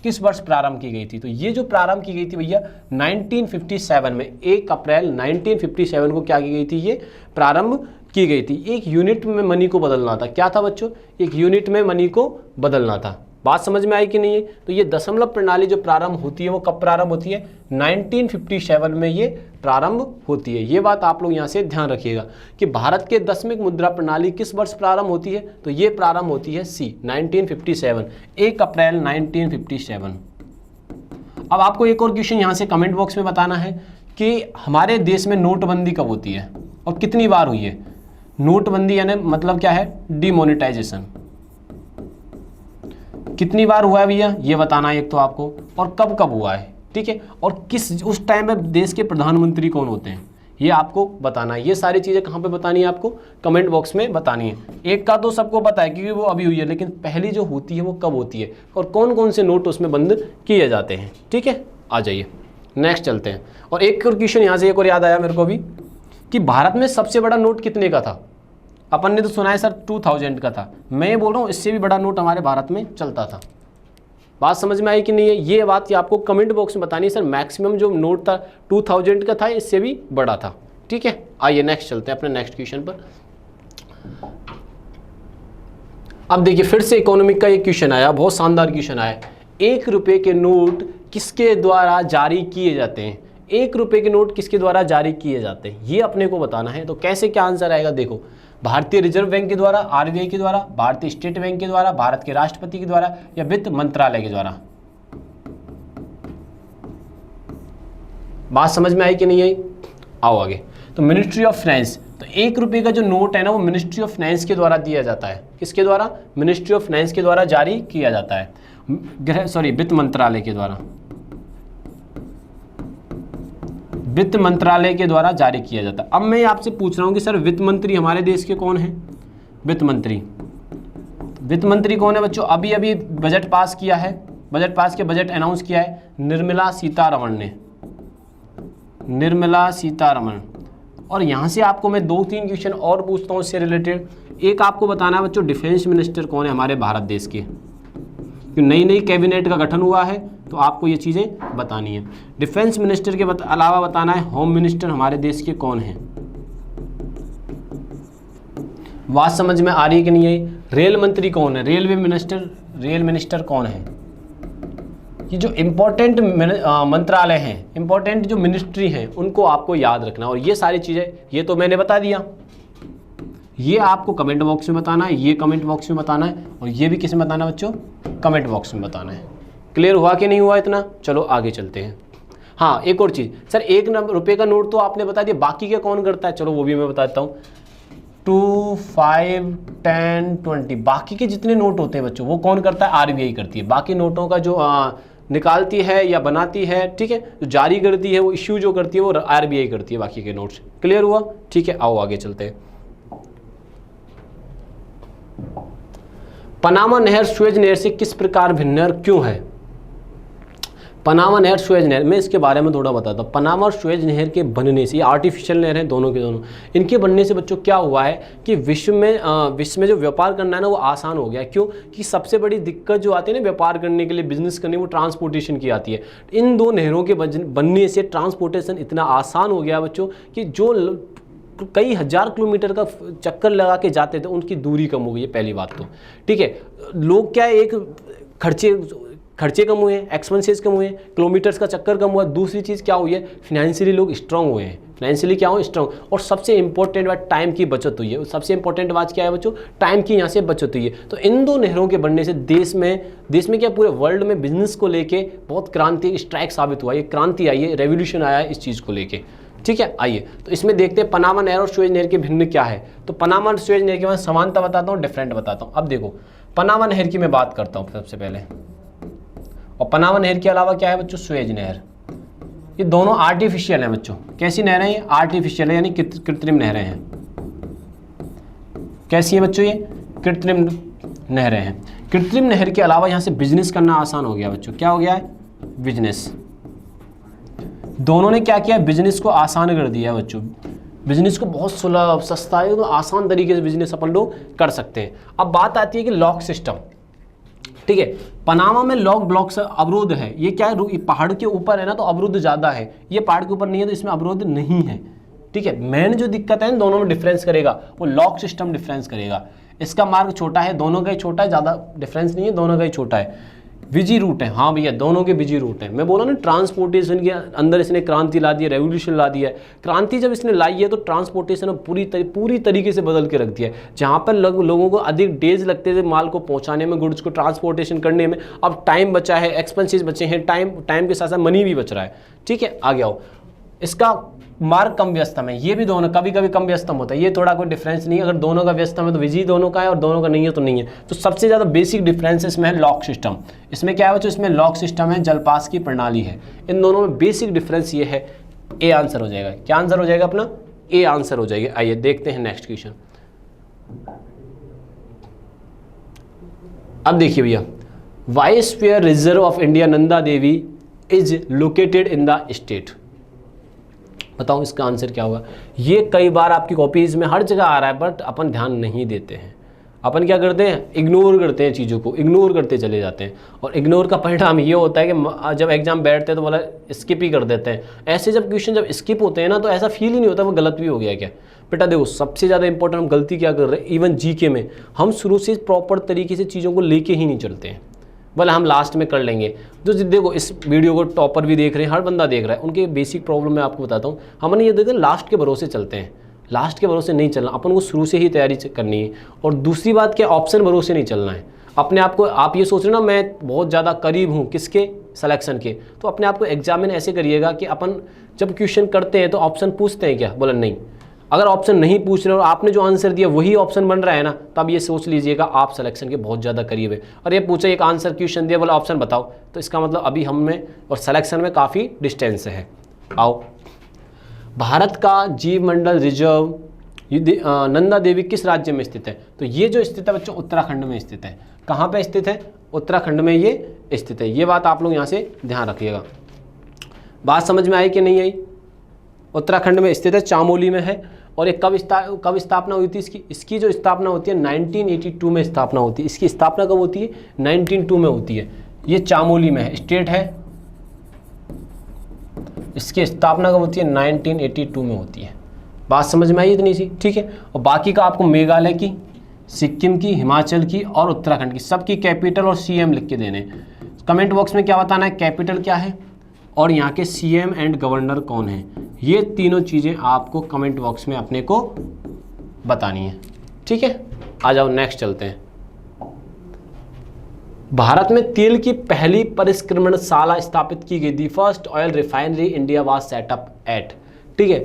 किस वर्ष प्रारंभ की गई थी? तो ये जो प्रारंभ की गई थी भैया 1957 में, 1 अप्रैल 1957 को क्या की गई थी? ये प्रारंभ की गई थी। एक यूनिट में मनी को बदलना था। क्या था बच्चों? एक यूनिट में मनी को बदलना था। बात समझ में आई कि नहीं है? तो ये दशमलव प्रणाली जो प्रारंभ होती है वो कब प्रारंभ होती है? 1957 में ये प्रारंभ होती है। ये बात आप लोग यहाँ से ध्यान रखिएगा कि भारत के दशमिक मुद्रा प्रणाली किस वर्ष प्रारंभ होती है? तो ये प्रारंभ होती है सी 1957, 1 अप्रैल 1957। अब आपको एक और क्वेश्चन यहाँ से कमेंट बॉक्स में बताना है कि हमारे देश में नोटबंदी कब होती है और कितनी बार हुई है? नोटबंदी यानी मतलब क्या है? डिमोनेटाइजेशन कितनी बार हुआ है भैया, ये बताना है एक तो आपको, और कब कब हुआ है, ठीक है, और किस उस टाइम में देश के प्रधानमंत्री कौन होते हैं, ये आपको बताना है। ये सारी चीज़ें कहाँ पे बतानी है? आपको कमेंट बॉक्स में बतानी है। एक का तो सबको पता है क्योंकि वो अभी हुई है, लेकिन पहली जो होती है वो कब होती है और कौन कौन से नोट उसमें बंद किए जाते हैं, ठीक है। आ जाइए नेक्स्ट चलते हैं। और एक और क्वेश्चन यहाँ से एक और याद आया मेरे को अभी कि भारत में सबसे बड़ा नोट कितने का था? अपन ने तो सुना है सर 2000 का था। मैं ये बोल रहा हूँ इससे भी बड़ा नोट हमारे भारत में चलता था। बात समझ में आई कि नहीं है? ये बात ये आपको कमेंट बॉक्स में बतानी है। सर मैक्सिमम जो नोट था 2000 का था, इससे भी बड़ा था, ठीक है। आइए नेक्स्ट चलते हैं अपने नेक्स्ट क्वेश्चन पर। अब देखिए फिर से इकोनॉमिक का एक क्वेश्चन आया, बहुत शानदार क्वेश्चन आया। 1 रुपये के नोट किसके द्वारा जारी किए जाते हैं? 1 रुपये के नोट किसके द्वारा जारी किए जाते हैं, ये अपने को बताना है। तो कैसे क्या आंसर आएगा? देखो, भारतीय रिजर्व बैंक के द्वारा, आरबीआई के द्वारा, भारतीय स्टेट बैंक के द्वारा, भारत के राष्ट्रपति के द्वारा, या वित्त मंत्रालय के द्वारा। बात समझ में आई कि नहीं आई? आओ आगे। तो मिनिस्ट्री ऑफ फाइनेंस, तो 1 रुपये का जो नोट है ना वो मिनिस्ट्री ऑफ फाइनेंस के द्वारा दिया जाता है। किसके द्वारा? मिनिस्ट्री ऑफ फाइनेंस के द्वारा जारी किया जाता है, वित्त मंत्रालय के द्वारा, वित्त मंत्रालय के द्वारा जारी किया जाता है। अब मैं आपसे पूछ रहा हूं कि सर वित्त मंत्री हमारे देश के कौन हैं? वित्त मंत्री, वित्त मंत्री कौन है बच्चों? अभी अभी बजट पास किया है, बजट पास के बजट अनाउंस किया है निर्मला सीतारमण ने, निर्मला सीतारमण। और यहाँ से आपको मैं 2-3 क्वेश्चन और पूछता हूँ इससे रिलेटेड। एक आपको बताना है बच्चों डिफेंस मिनिस्टर कौन है हमारे भारत देश के, नई नई कैबिनेट का गठन हुआ है तो आपको ये चीज़ें बतानी है। डिफेंस मिनिस्टर के अलावा बताना है होम मिनिस्टर हमारे देश के कौन हैं। बात समझ में आ रही है कि नहीं आई? रेल मंत्री कौन है? रेलवे मिनिस्टर, रेल मिनिस्टर कौन है? ये जो इम्पोर्टेंट मंत्रालय हैं, इम्पोर्टेंट जो मिनिस्ट्री हैं, उनको आपको याद रखना। और ये सारी चीज़ें ये तो मैंने बता दिया, ये आपको कमेंट बॉक्स में बताना है, ये कमेंट बॉक्स में बताना है, और ये भी किस में बताना है बच्चों? कमेंट बॉक्स में बताना है। क्लियर हुआ कि नहीं हुआ इतना? चलो आगे चलते हैं। हाँ एक और चीज़, सर 1 रुपये का नोट तो आपने बता दिया, बाकी क्या कौन करता है? चलो वो भी मैं बताता हूँ। 2, 5, 10, 20, बाकी के जितने नोट होते हैं बच्चों वो कौन करता है? आरबीआई करती है। बाकी नोटों का जो निकालती है या बनाती है, ठीक है, जो जारी करती है, वो इश्यू जो करती है वो आरबीआई करती है बाकी के नोट्स। क्लियर हुआ? ठीक है, आओ आगे चलते हैं। पनामा नहर सुएज नहर से किस प्रकार भिन्न क्यों है? पनामा नहर सुएज नहर, मैं इसके बारे में थोड़ा बताता हूँ। पनामा और सुएज नहर के बनने से, ये आर्टिफिशियल नहर हैं दोनों के दोनों, इनके बनने से बच्चों क्या हुआ है कि विश्व में जो व्यापार करना है ना वो आसान हो गया है। क्यों? कि सबसे बड़ी दिक्कत जो आती है ना व्यापार करने के लिए, बिजनेस करने, वो ट्रांसपोर्टेशन की आती है। इन 2 नहरों के बनने से ट्रांसपोर्टेशन इतना आसान हो गया बच्चों कि जो कई हज़ार किलोमीटर का चक्कर लगा के जाते थे उनकी दूरी कम हो गई है, पहली बात तो, ठीक है। लोग क्या है, एक खर्चे कम हुए हैं, एक्सपेंसेस कम हुए हैं, किलोमीटर्स का चक्कर कम हुआ है। दूसरी चीज़ क्या हुई है, फिनेंशियली लोग स्ट्रांग हुए हैं, फाइनेंशियली क्या हो, स्ट्रांग। और सबसे इंपॉर्टेंट बात टाइम की बचत हुई है। सबसे इंपॉर्टेंट बात क्या है बच्चों? टाइम की यहाँ से बचत हुई है। तो इन 2 नहरों के बनने से देश में क्या पूरे वर्ल्ड में बिजनेस को लेके बहुत क्रांति स्ट्राइक साबित हुआ। ये क्रांति आई है, रेवोल्यूशन आया है इस चीज़ को लेके, ठीक है। आइए तो इसमें देखते हैं पनामा नहर और सुएज नहर के भिन्न क्या है। तो पनामा और सुएज नहर के बाद समानता बताता हूँ, डिफरेंट बताता हूँ। अब देखो पनामा नहर की मैं बात करता हूँ सबसे पहले, और पनामा नहर के अलावा क्या है बच्चों? सुएज नहर। ये दोनों आर्टिफिशियल हैं बच्चों। कैसी नहरें? ये आर्टिफिशियल है, यानी कृत्रिम नहरें हैं। कैसी है बच्चों? ये कृत्रिम नहरें हैं। कृत्रिम नहर के अलावा यहाँ से बिजनेस करना आसान हो गया बच्चों। क्या हो गया है? बिजनेस। दोनों ने क्या किया? बिजनेस को आसान कर दिया है बच्चों। बिजनेस को बहुत सुलभ सस्ता है, तो आसान तरीके से बिजनेस अपन लोग कर सकते हैं। अब बात आती है कि लॉक सिस्टम, ठीक है। पनामा में लॉक ब्लॉक्स अवरोध है, ये क्या है, ये पहाड़ के ऊपर है ना, तो अवरोध ज़्यादा है, ये पहाड़ के ऊपर नहीं है तो इसमें अवरोध नहीं है, ठीक है। मेन जो दिक्कत है दोनों में डिफरेंस करेगा वो लॉक सिस्टम डिफरेंस करेगा। इसका मार्ग छोटा है, दोनों का ही छोटा है, ज़्यादा डिफरेंस नहीं है, दोनों का ही छोटा है। बिजी रूट है, हाँ भैया दोनों के बिजी रूट हैं। मैं बोला ना ट्रांसपोर्टेशन के अंदर इसने क्रांति ला दी है, रेवोल्यूशन ला दिया है। क्रांति जब इसने लाई है तो ट्रांसपोर्टेशन पूरी तरीके से बदल के रख दिया है। जहाँ पर लोगों को अधिक डेज लगते थे माल को पहुँचाने में, गुड्स को ट्रांसपोर्टेशन करने में, अब टाइम बचा है, एक्सपेंसेस बचे हैं, टाइम के साथ साथ मनी भी बच रहा है, ठीक है। आगे आओ, इसका मार्ग कम व्यस्तम है, ये भी दोनों कभी कभी कम व्यस्तम होता है, ये थोड़ा कोई डिफरेंस नहीं है। अगर दोनों का व्यस्तम है तो बिजी दोनों का है, और दोनों का नहीं है तो नहीं है। तो सबसे ज़्यादा बेसिक डिफरेंस इसमें है लॉक सिस्टम। इसमें क्या है बच्चों, इसमें लॉक सिस्टम है, जलपास की प्रणाली है। इन दोनों में बेसिक डिफरेंस ये है। ए आंसर हो जाएगा, क्या आंसर हो जाएगा अपना, ए आंसर हो जाएगा। आइए देखते हैं नेक्स्ट क्वेश्चन। अब देखिए भैया, biosphere reserve of India Nanda Devi is located in the state. बताओ इसका आंसर क्या होगा। ये कई बार आपकी कॉपीज में हर जगह आ रहा है, बट अपन ध्यान नहीं देते हैं। अपन क्या करते हैं, इग्नोर करते हैं, चीज़ों को इग्नोर करते चले जाते हैं, और इग्नोर का परिणाम ये होता है कि जब एग्जाम बैठते हैं तो बोला स्किप ही कर देते हैं। ऐसे जब क्वेश्चन जब स्किप होते हैं ना, तो ऐसा फील ही नहीं होता वो गलत भी हो गया क्या। बेटा देखो, सबसे ज़्यादा इंपॉर्टेंट हम गलती क्या कर रहे हैं, इवन जीके में हम शुरू से प्रॉपर तरीके से चीज़ों को लेके ही नहीं चलते हैं, भले हम लास्ट में कर लेंगे। तो देखो इस वीडियो को टॉपर भी देख रहे हैं, हर बंदा देख रहा है, उनके बेसिक प्रॉब्लम मैं आपको बताता हूँ। हमने ये देखा लास्ट के भरोसे चलते हैं, लास्ट के भरोसे नहीं चलना, अपन को शुरू से ही तैयारी करनी है। और दूसरी बात क्या, ऑप्शन भरोसे नहीं चलना है। अपने आप को आप ये सोच रहे ना मैं बहुत ज़्यादा करीब हूँ किसके, सिलेक्शन के, तो अपने आप को एग्जामिन ऐसे करिएगा कि अपन जब क्वेश्चन करते हैं तो ऑप्शन पूछते हैं क्या, बोला नहीं। अगर ऑप्शन नहीं पूछ रहे और आपने जो आंसर दिया वही ऑप्शन बन रहा है ना, तब ये सोच लीजिएगा आप सिलेक्शन के बहुत ज़्यादा करीब है। और ये पूछे एक आंसर क्वेश्चन दिया, बोला ऑप्शन बताओ, तो इसका मतलब अभी हम में और सिलेक्शन में काफ़ी डिस्टेंस है। आओ, भारत का जीव मंडल रिजर्व नंदा देवी किस राज्य में स्थित है। तो ये जो स्थित है बच्चों उत्तराखंड में स्थित है। कहाँ पे स्थित है, उत्तराखंड में ये स्थित है। ये बात आप लोग यहाँ से ध्यान रखिएगा। बात समझ में आई कि नहीं आई। उत्तराखंड में स्थित है, चामोली में है। और ये कब स्थापना हुई थी इसकी जो स्थापना होती है 1982 में स्थापना होती है। इसकी स्थापना कब होती है, 1982 में होती है। ये चामोली में है, स्टेट है। इसकी स्थापना कब होती है, 1982 में होती है। बात समझ में आई इतनी सी, ठीक है। और बाकी का आपको मेघालय की, सिक्किम की, हिमाचल की और उत्तराखंड की सबकी कैपिटल और सीएम लिख के देने। कमेंट बॉक्स में क्या बताना है, कैपिटल क्या है और यहाँ के सीएम एंड गवर्नर कौन है। ये तीनों चीज़ें आपको कमेंट बॉक्स में अपने को बतानी है, ठीक है। आ जाओ नेक्स्ट चलते हैं। भारत में तेल की पहली परिष्करणशाला स्थापित की गई थी। First oil refinery India was set up at, ठीक है।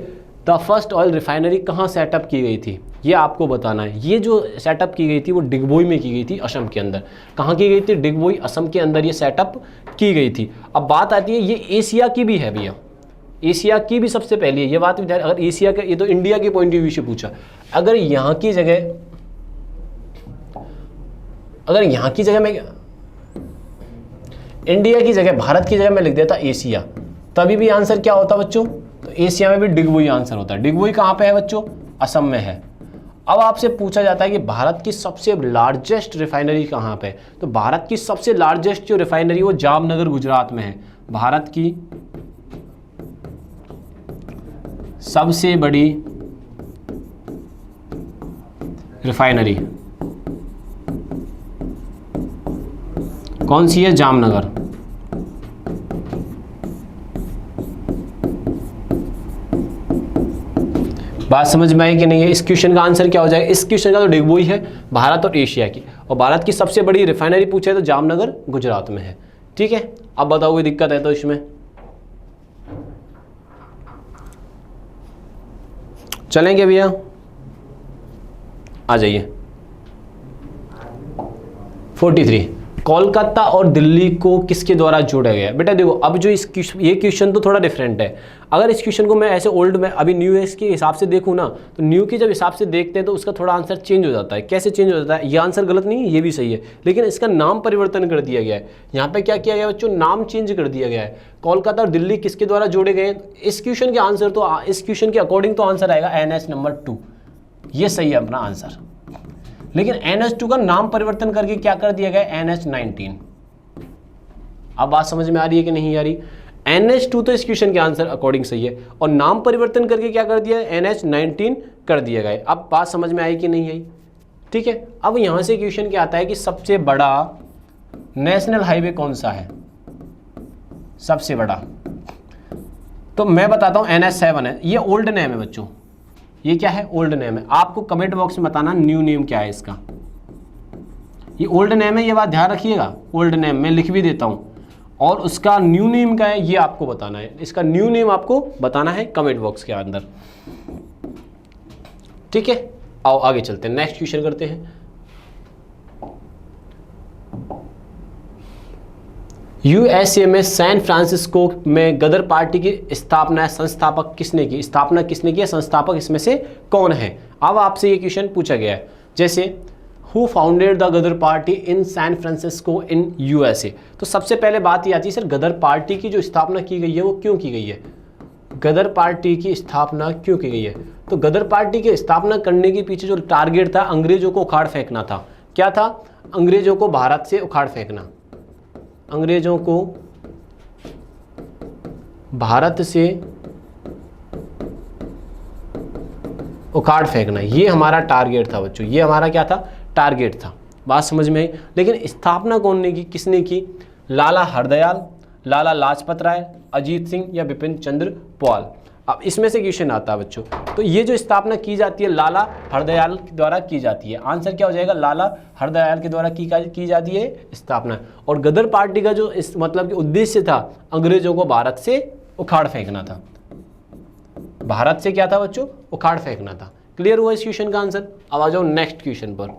द फर्स्ट ऑयल रिफाइनरी कहाँ सेटअप की गई थी, ये आपको बताना है। ये जो सेटअप की गई थी वो डिगबोई में की गई थी, असम के अंदर। कहाँ की गई थी, डिगबोई असम के अंदर ये सेटअप की गई थी। अब बात आती है, ये एशिया की भी है भैया, एशिया की भी सबसे पहली है। ये बात भी, अगर एशिया का, ये तो इंडिया के पॉइंट ऑफ व्यू से पूछा। अगर यहाँ की जगह मैं इंडिया की जगह, भारत की जगह मैं लिख देता एशिया, तभी भी आंसर क्या होता बच्चों, तो एशिया में भी डिगबोई आंसर होता है। डिगबोई कहाँ पे है बच्चों, असम में है। अब आपसे पूछा जाता है कि भारत की सबसे लार्जेस्ट रिफाइनरी कहाँ पे, तो भारत की सबसे लार्जेस्ट जो रिफाइनरी वो जामनगर गुजरात में है। भारत की सबसे बड़ी रिफाइनरी कौन सी है, जामनगर। बात समझ में आई कि नहीं है। इस क्वेश्चन का आंसर क्या हो जाएगा, इस क्वेश्चन का तो डिगबोई है, भारत और एशिया की। और भारत की सबसे बड़ी रिफाइनरी पूछे तो जामनगर गुजरात में है, ठीक है। अब बताओ कोई दिक्कत है तो इसमें चलेंगे भैया, आ जाइए। 43 कोलकाता और दिल्ली को किसके द्वारा जोड़ा गया? बेटा देखो, अब जो ये क्वेश्चन तो थोड़ा डिफरेंट है। अगर इस क्वेश्चन को मैं ऐसे ओल्ड में अभी न्यू ईयर के हिसाब से देखूँ ना, तो न्यू के जब हिसाब से देखते हैं तो उसका थोड़ा आंसर चेंज हो जाता है। कैसे चेंज हो जाता है? ये आंसर गलत नहीं है, ये भी सही है, लेकिन इसका नाम परिवर्तन कर दिया गया है। यहाँ पे क्या किया गया बच्चों? नाम चेंज कर दिया गया है। कोलकाता और दिल्ली किसके द्वारा जोड़े गए? इस क्वेश्चन के आंसर तो इस क्वेश्चन के अकॉर्डिंग तो आंसर आएगा NH नंबर 2, ये सही है अपना आंसर। लेकिन NH2 का नाम परिवर्तन करके क्या कर दिया गया? NH19। अब बात समझ में आ रही है कि नहीं आ रही? NH2 तो इस क्वेश्चन के आंसर अकॉर्डिंग सही है, और नाम परिवर्तन करके क्या कर दिया? NH19 कर दिया गया। अब बात समझ में आई कि नहीं आई? ठीक है। अब यहां से क्वेश्चन क्या आता है कि सबसे बड़ा नेशनल हाईवे कौन सा है? सबसे बड़ा तो मैं बताता हूं NH7 है। ये ओल्ड नेम है बच्चों, ये क्या है? ओल्ड नेम है। आपको कमेंट बॉक्स में बताना न्यू नेम क्या है इसका। ये ओल्ड नेम है, ये बात ध्यान रखिएगा। ओल्ड नेम मैं लिख भी देता हूं, और उसका न्यू नेम क्या है ये आपको बताना है। इसका न्यू नेम आपको बताना है कमेंट बॉक्स के अंदर। ठीक है, आओ आगे चलते हैं, नेक्स्ट क्वेश्चन करते हैं। यूएसए में सैन फ्रांसिस्को में गदर पार्टी की स्थापना संस्थापक किसने की? स्थापना किसने की? संस्थापक इसमें से कौन है? अब आपसे ये क्वेश्चन पूछा गया है, जैसे who founded the Ghadar party in San Francisco in USA. तो सबसे पहले बात ये आती है, सर गदर पार्टी की जो स्थापना की गई है वो क्यों की गई है? गदर पार्टी की स्थापना क्यों की गई है? तो गदर पार्टी की स्थापना करने के पीछे जो टारगेट था, अंग्रेजों को उखाड़ फेंकना था। क्या था? अंग्रेजों को भारत से उखाड़ फेंकना, अंग्रेजों को भारत से उखाड़ फेंकना, ये हमारा टारगेट था बच्चों। ये हमारा क्या था? टारगेट था। बात समझ में आई? लेकिन स्थापना कौन ने की? किसने की? लाला हरदयाल, लाला लाजपत राय, अजीत सिंह या बिपिन चंद्र पाल। अब इसमें से क्वेश्चन आता है बच्चों। तो ये जो स्थापना की जाती है लाला हरदयाल के द्वारा की जाती है। आंसर क्या हो जाएगा? लाला हरदयाल के द्वारा की जाती है स्थापना। और गदर पार्टी का जो इस मतलब कि उद्देश्य था, अंग्रेजों को भारत से उखाड़ फेंकना था। भारत से क्या था बच्चों? उखाड़ फेंकना था। क्लियर हुआ इस क्वेश्चन का आंसर? अब आ जाओ नेक्स्ट क्वेश्चन पर।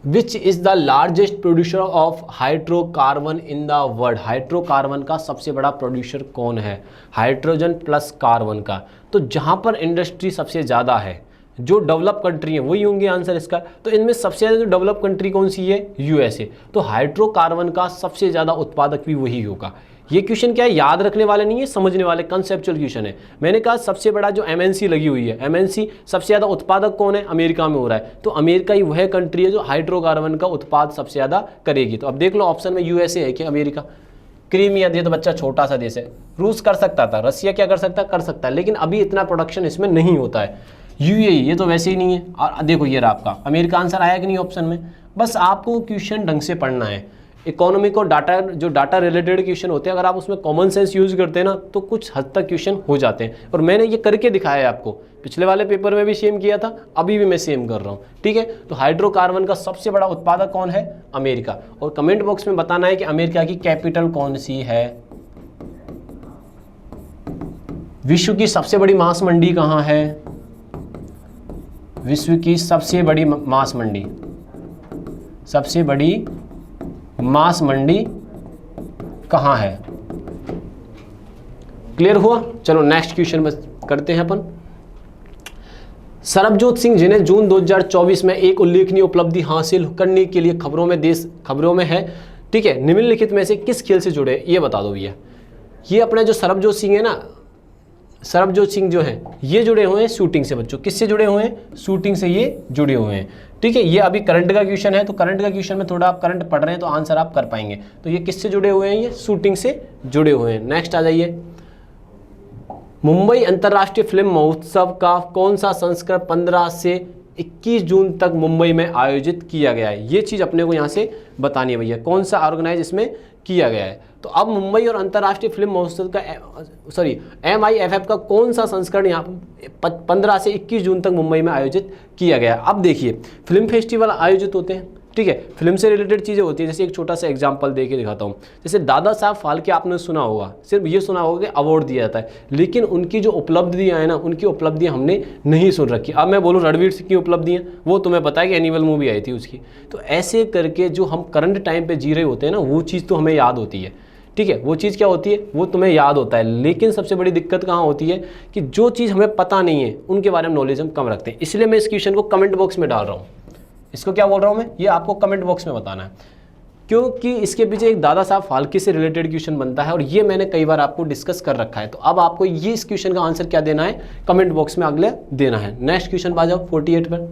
Which is the largest producer of hydrocarbon in the world? Hydrocarbon का सबसे बड़ा प्रोड्यूसर कौन है? हाइड्रोजन प्लस कार्बन का। तो जहां पर इंडस्ट्री सबसे ज़्यादा है, जो डेवलप कंट्री है वही होंगे आंसर इसका। तो इनमें सबसे ज़्यादा जो डेवलप कंट्री कौन सी है? यूएसए। तो हाइड्रोकार्बन का सबसे ज़्यादा उत्पादक भी वही होगा। ये क्वेश्चन क्या है? याद रखने वाले नहीं है, समझने वाले कंसेप्चुअल क्वेश्चन है। मैंने कहा सबसे बड़ा जो एमएनसी लगी हुई है, एमएनसी सबसे ज़्यादा उत्पादक कौन है? अमेरिका में हो रहा है। तो अमेरिका ही वह कंट्री है जो हाइड्रोकार्बन का उत्पाद सबसे ज़्यादा करेगी। तो अब देख लो ऑप्शन में यूएसए है कि अमेरिका। क्रीमिया दे तो बच्चा छोटा सा देश है, रूस कर सकता था, रसिया क्या कर सकता? कर सकता है, लेकिन अभी इतना प्रोडक्शन इसमें नहीं होता है। यूएई ये तो वैसे ही नहीं है। और देखो ये रहा आपका अमेरिका। आंसर आया कि नहीं ऑप्शन में? बस आपको क्वेश्चन ढंग से पढ़ना है। इकोनॉमिक और डाटा, जो डाटा रिलेटेड क्वेश्चन होते हैं, अगर आप उसमें कॉमन सेंस यूज़ करते हैं ना तो कुछ हद तक क्वेश्चन हो जाते हैं। और मैंने ये करके दिखाया है आपको, पिछले वाले पेपर में भी सेम किया था, अभी भी मैं सेम कर रहा हूँ। ठीक है, तो हाइड्रोकार्बन का सबसे बड़ा उत्पादक कौन है? अमेरिका। और कमेंट बॉक्स में बताना है कि अमेरिका की कैपिटल कौन सी है। विश्व की सबसे बड़ी मांस मंडी कहाँ है? विश्व की सबसे बड़ी मांस मंडी, सबसे बड़ी मांस मंडी कहाँ है? क्लियर हुआ? चलो नेक्स्ट क्वेश्चन करते हैं अपन। सरबजोत सिंह, जिन्हें जून 2024 में एक उल्लेखनीय उपलब्धि हासिल करने के लिए खबरों में है, ठीक है, निम्नलिखित में से किस खेल से जुड़े? ये बता दो भैया। ये अपना जो सरबजोत सिंह है ना, सरबजोत सिंह जो है ये जुड़े हुए हैं शूटिंग से बच्चों। किससे जुड़े हुए हैं? शूटिंग से ये जुड़े हुए हैं। ठीक है, ये अभी करंट का क्वेश्चन है, तो करंट का क्वेश्चन में थोड़ा आप करंट पढ़ रहे हैं तो आंसर आप कर पाएंगे। तो ये किससे जुड़े हुए हैं? ये शूटिंग से जुड़े हुए हैं। नेक्स्ट आ जाइए। मुंबई अंतर्राष्ट्रीय फिल्म महोत्सव का कौन सा संस्करण 15 से 21 जून तक मुंबई में आयोजित किया गया है? ये चीज़ अपने को यहाँ से बतानी है भैया, कौन सा ऑर्गेनाइज इसमें किया गया है। तो अब मुंबई और अंतर्राष्ट्रीय फिल्म महोत्सव का MIFF का कौन सा संस्करण यहाँ 15 से 21 जून तक मुंबई में आयोजित किया गया? अब देखिए, फिल्म फेस्टिवल आयोजित होते हैं, ठीक है। फिल्म से रिलेटेड चीज़ें होती है, जैसे एक छोटा सा एग्जांपल दे के दिखाता हूँ। जैसे दादा साहब फाल्के आपने सुना होगा, सिर्फ ये सुना होगा कि अवार्ड दिया जाता है, लेकिन उनकी जो उपलब्धियाँ हैं ना, उनकी उपलब्धियाँ हमने नहीं सुन रखी। अब मैं बोलूँ रणवीर सिंह की उपलब्धियाँ, वो तुम्हें पता है कि एनिमल मूवी आई थी उसकी। तो ऐसे करके जो हम करंट टाइम पर जी रहे होते हैं ना, वो चीज़ तो हमें याद होती है, ठीक है। वो चीज़ क्या होती है, वो तुम्हें याद होता है। लेकिन सबसे बड़ी दिक्कत कहाँ होती है कि जो चीज़ हमें पता नहीं है उनके बारे में नॉलेज हम कम रखते हैं। इसलिए मैं इस क्वेश्चन को कमेंट बॉक्स में डाल रहा हूँ। इसको क्या बोल रहा हूँ मैं, ये आपको कमेंट बॉक्स में बताना है, क्योंकि इसके पीछे एक दादा साहब फाल्के से रिलेटेड क्वेश्चन बनता है और ये मैंने कई बार आपको डिस्कस कर रखा है। तो अब आपको ये इस क्वेश्चन का आंसर क्या देना है, कमेंट बॉक्स में अगले देना है। नेक्स्ट क्वेश्चन आ जाओ 48 पर।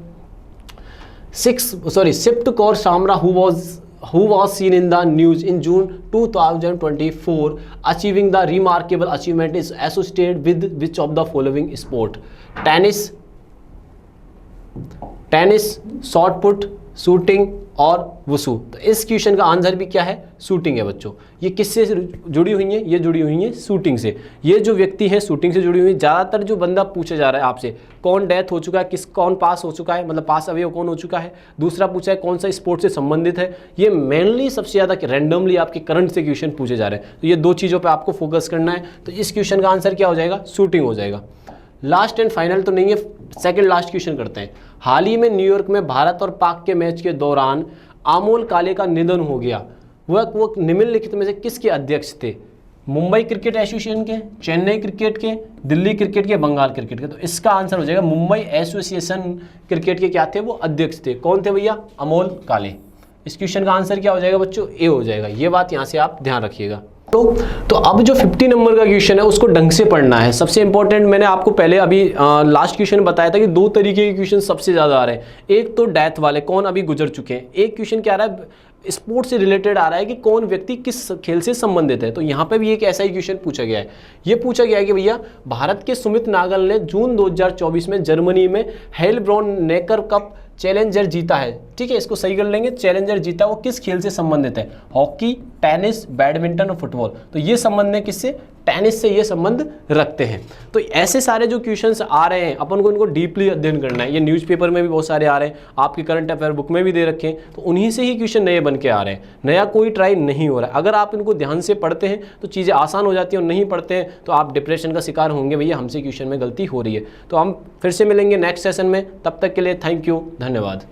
Sift Kaur Samra who was seen in the news in June 2024 achieving the remarkable achievement is associated with which of the following sport? Tennis, shot put, shooting और वुसू। तो इस क्वेश्चन का आंसर भी क्या है, शूटिंग है बच्चों। ये किससे जुड़ी हुई है, ये जुड़ी हुई है शूटिंग से। ये जो व्यक्ति है शूटिंग से जुड़ी हुई है। ज़्यादातर जो बंदा पूछा जा रहा है आपसे, कौन डेथ हो चुका है, कौन पास हो चुका है, मतलब पास अवे कौन हो चुका है। दूसरा पूछा है कौन सा स्पोर्ट से संबंधित है। ये मेनली सबसे ज़्यादा रैंडमली आपके करंट से क्वेश्चन पूछे जा रहे हैं। तो ये दो चीज़ों पर आपको फोकस करना है। तो इस क्वेश्चन का आंसर क्या हो जाएगा, शूटिंग हो जाएगा। लास्ट एंड फाइनल तो नहीं है, सेकंड लास्ट क्वेश्चन करते हैं। हाल ही में न्यूयॉर्क में भारत और पाक के मैच के दौरान अमोल काले का निधन हो गया। वो निम्नलिखित में से किसके अध्यक्ष थे? मुंबई क्रिकेट एसोसिएशन के, चेन्नई क्रिकेट के, दिल्ली क्रिकेट के, बंगाल क्रिकेट के। तो इसका आंसर हो जाएगा मुंबई एसोसिएशन क्रिकेट के क्या थे, वो अध्यक्ष थे। कौन थे भैया, अमोल काले। इस क्वेश्चन का आंसर क्या हो जाएगा बच्चों, ए हो जाएगा। ये बात यहाँ से आप ध्यान रखिएगा। तो अब जो 50 नंबर का क्वेश्चन है उसको ढंग से पढ़ना है। सबसे इंपॉर्टेंट, मैंने आपको पहले अभी लास्ट क्वेश्चन बताया था कि दो तरीके के क्वेश्चन सबसे ज़्यादा आ रहे हैं। एक तो डेथ वाले, कौन अभी गुजर चुके हैं। एक क्वेश्चन क्या आ रहा है, स्पोर्ट्स से रिलेटेड आ रहा है कि कौन व्यक्ति किस खेल से संबंधित है। तो यहाँ पे भी एक ऐसा ही क्वेश्चन पूछा गया है। ये पूछा गया है कि भैया भारत के सुमित नागल ने जून 2024 में जर्मनी में हेलब्रॉन नेकर कप चैलेंजर जीता है। ठीक है, इसको सही कर लेंगे। चैलेंजर जीता, वो किस खेल से संबंधित है? हॉकी, टेनिस, बैडमिंटन और फुटबॉल। तो ये संबंध है किससे? टेनिस से ये संबंध रखते हैं। तो ऐसे सारे जो क्वेश्चंस आ रहे हैं अपन को इनको डीपली अध्ययन करना है। ये न्यूज़पेपर में भी बहुत सारे आ रहे हैं, आपके करंट अफेयर बुक में भी दे रखे हैं। तो उन्हीं से ही क्वेश्चन नए बन के आ रहे हैं, नया कोई ट्राई नहीं हो रहा है। अगर आप इनको ध्यान से पढ़ते हैं तो चीज़ें आसान हो जाती हैं, और नहीं पढ़ते हैं तो आप डिप्रेशन का शिकार होंगे, भैया हमसे क्वेश्चन में गलती हो रही है। तो हम फिर से मिलेंगे नेक्स्ट सेशन में, तब तक के लिए थैंक यू, धन्यवाद।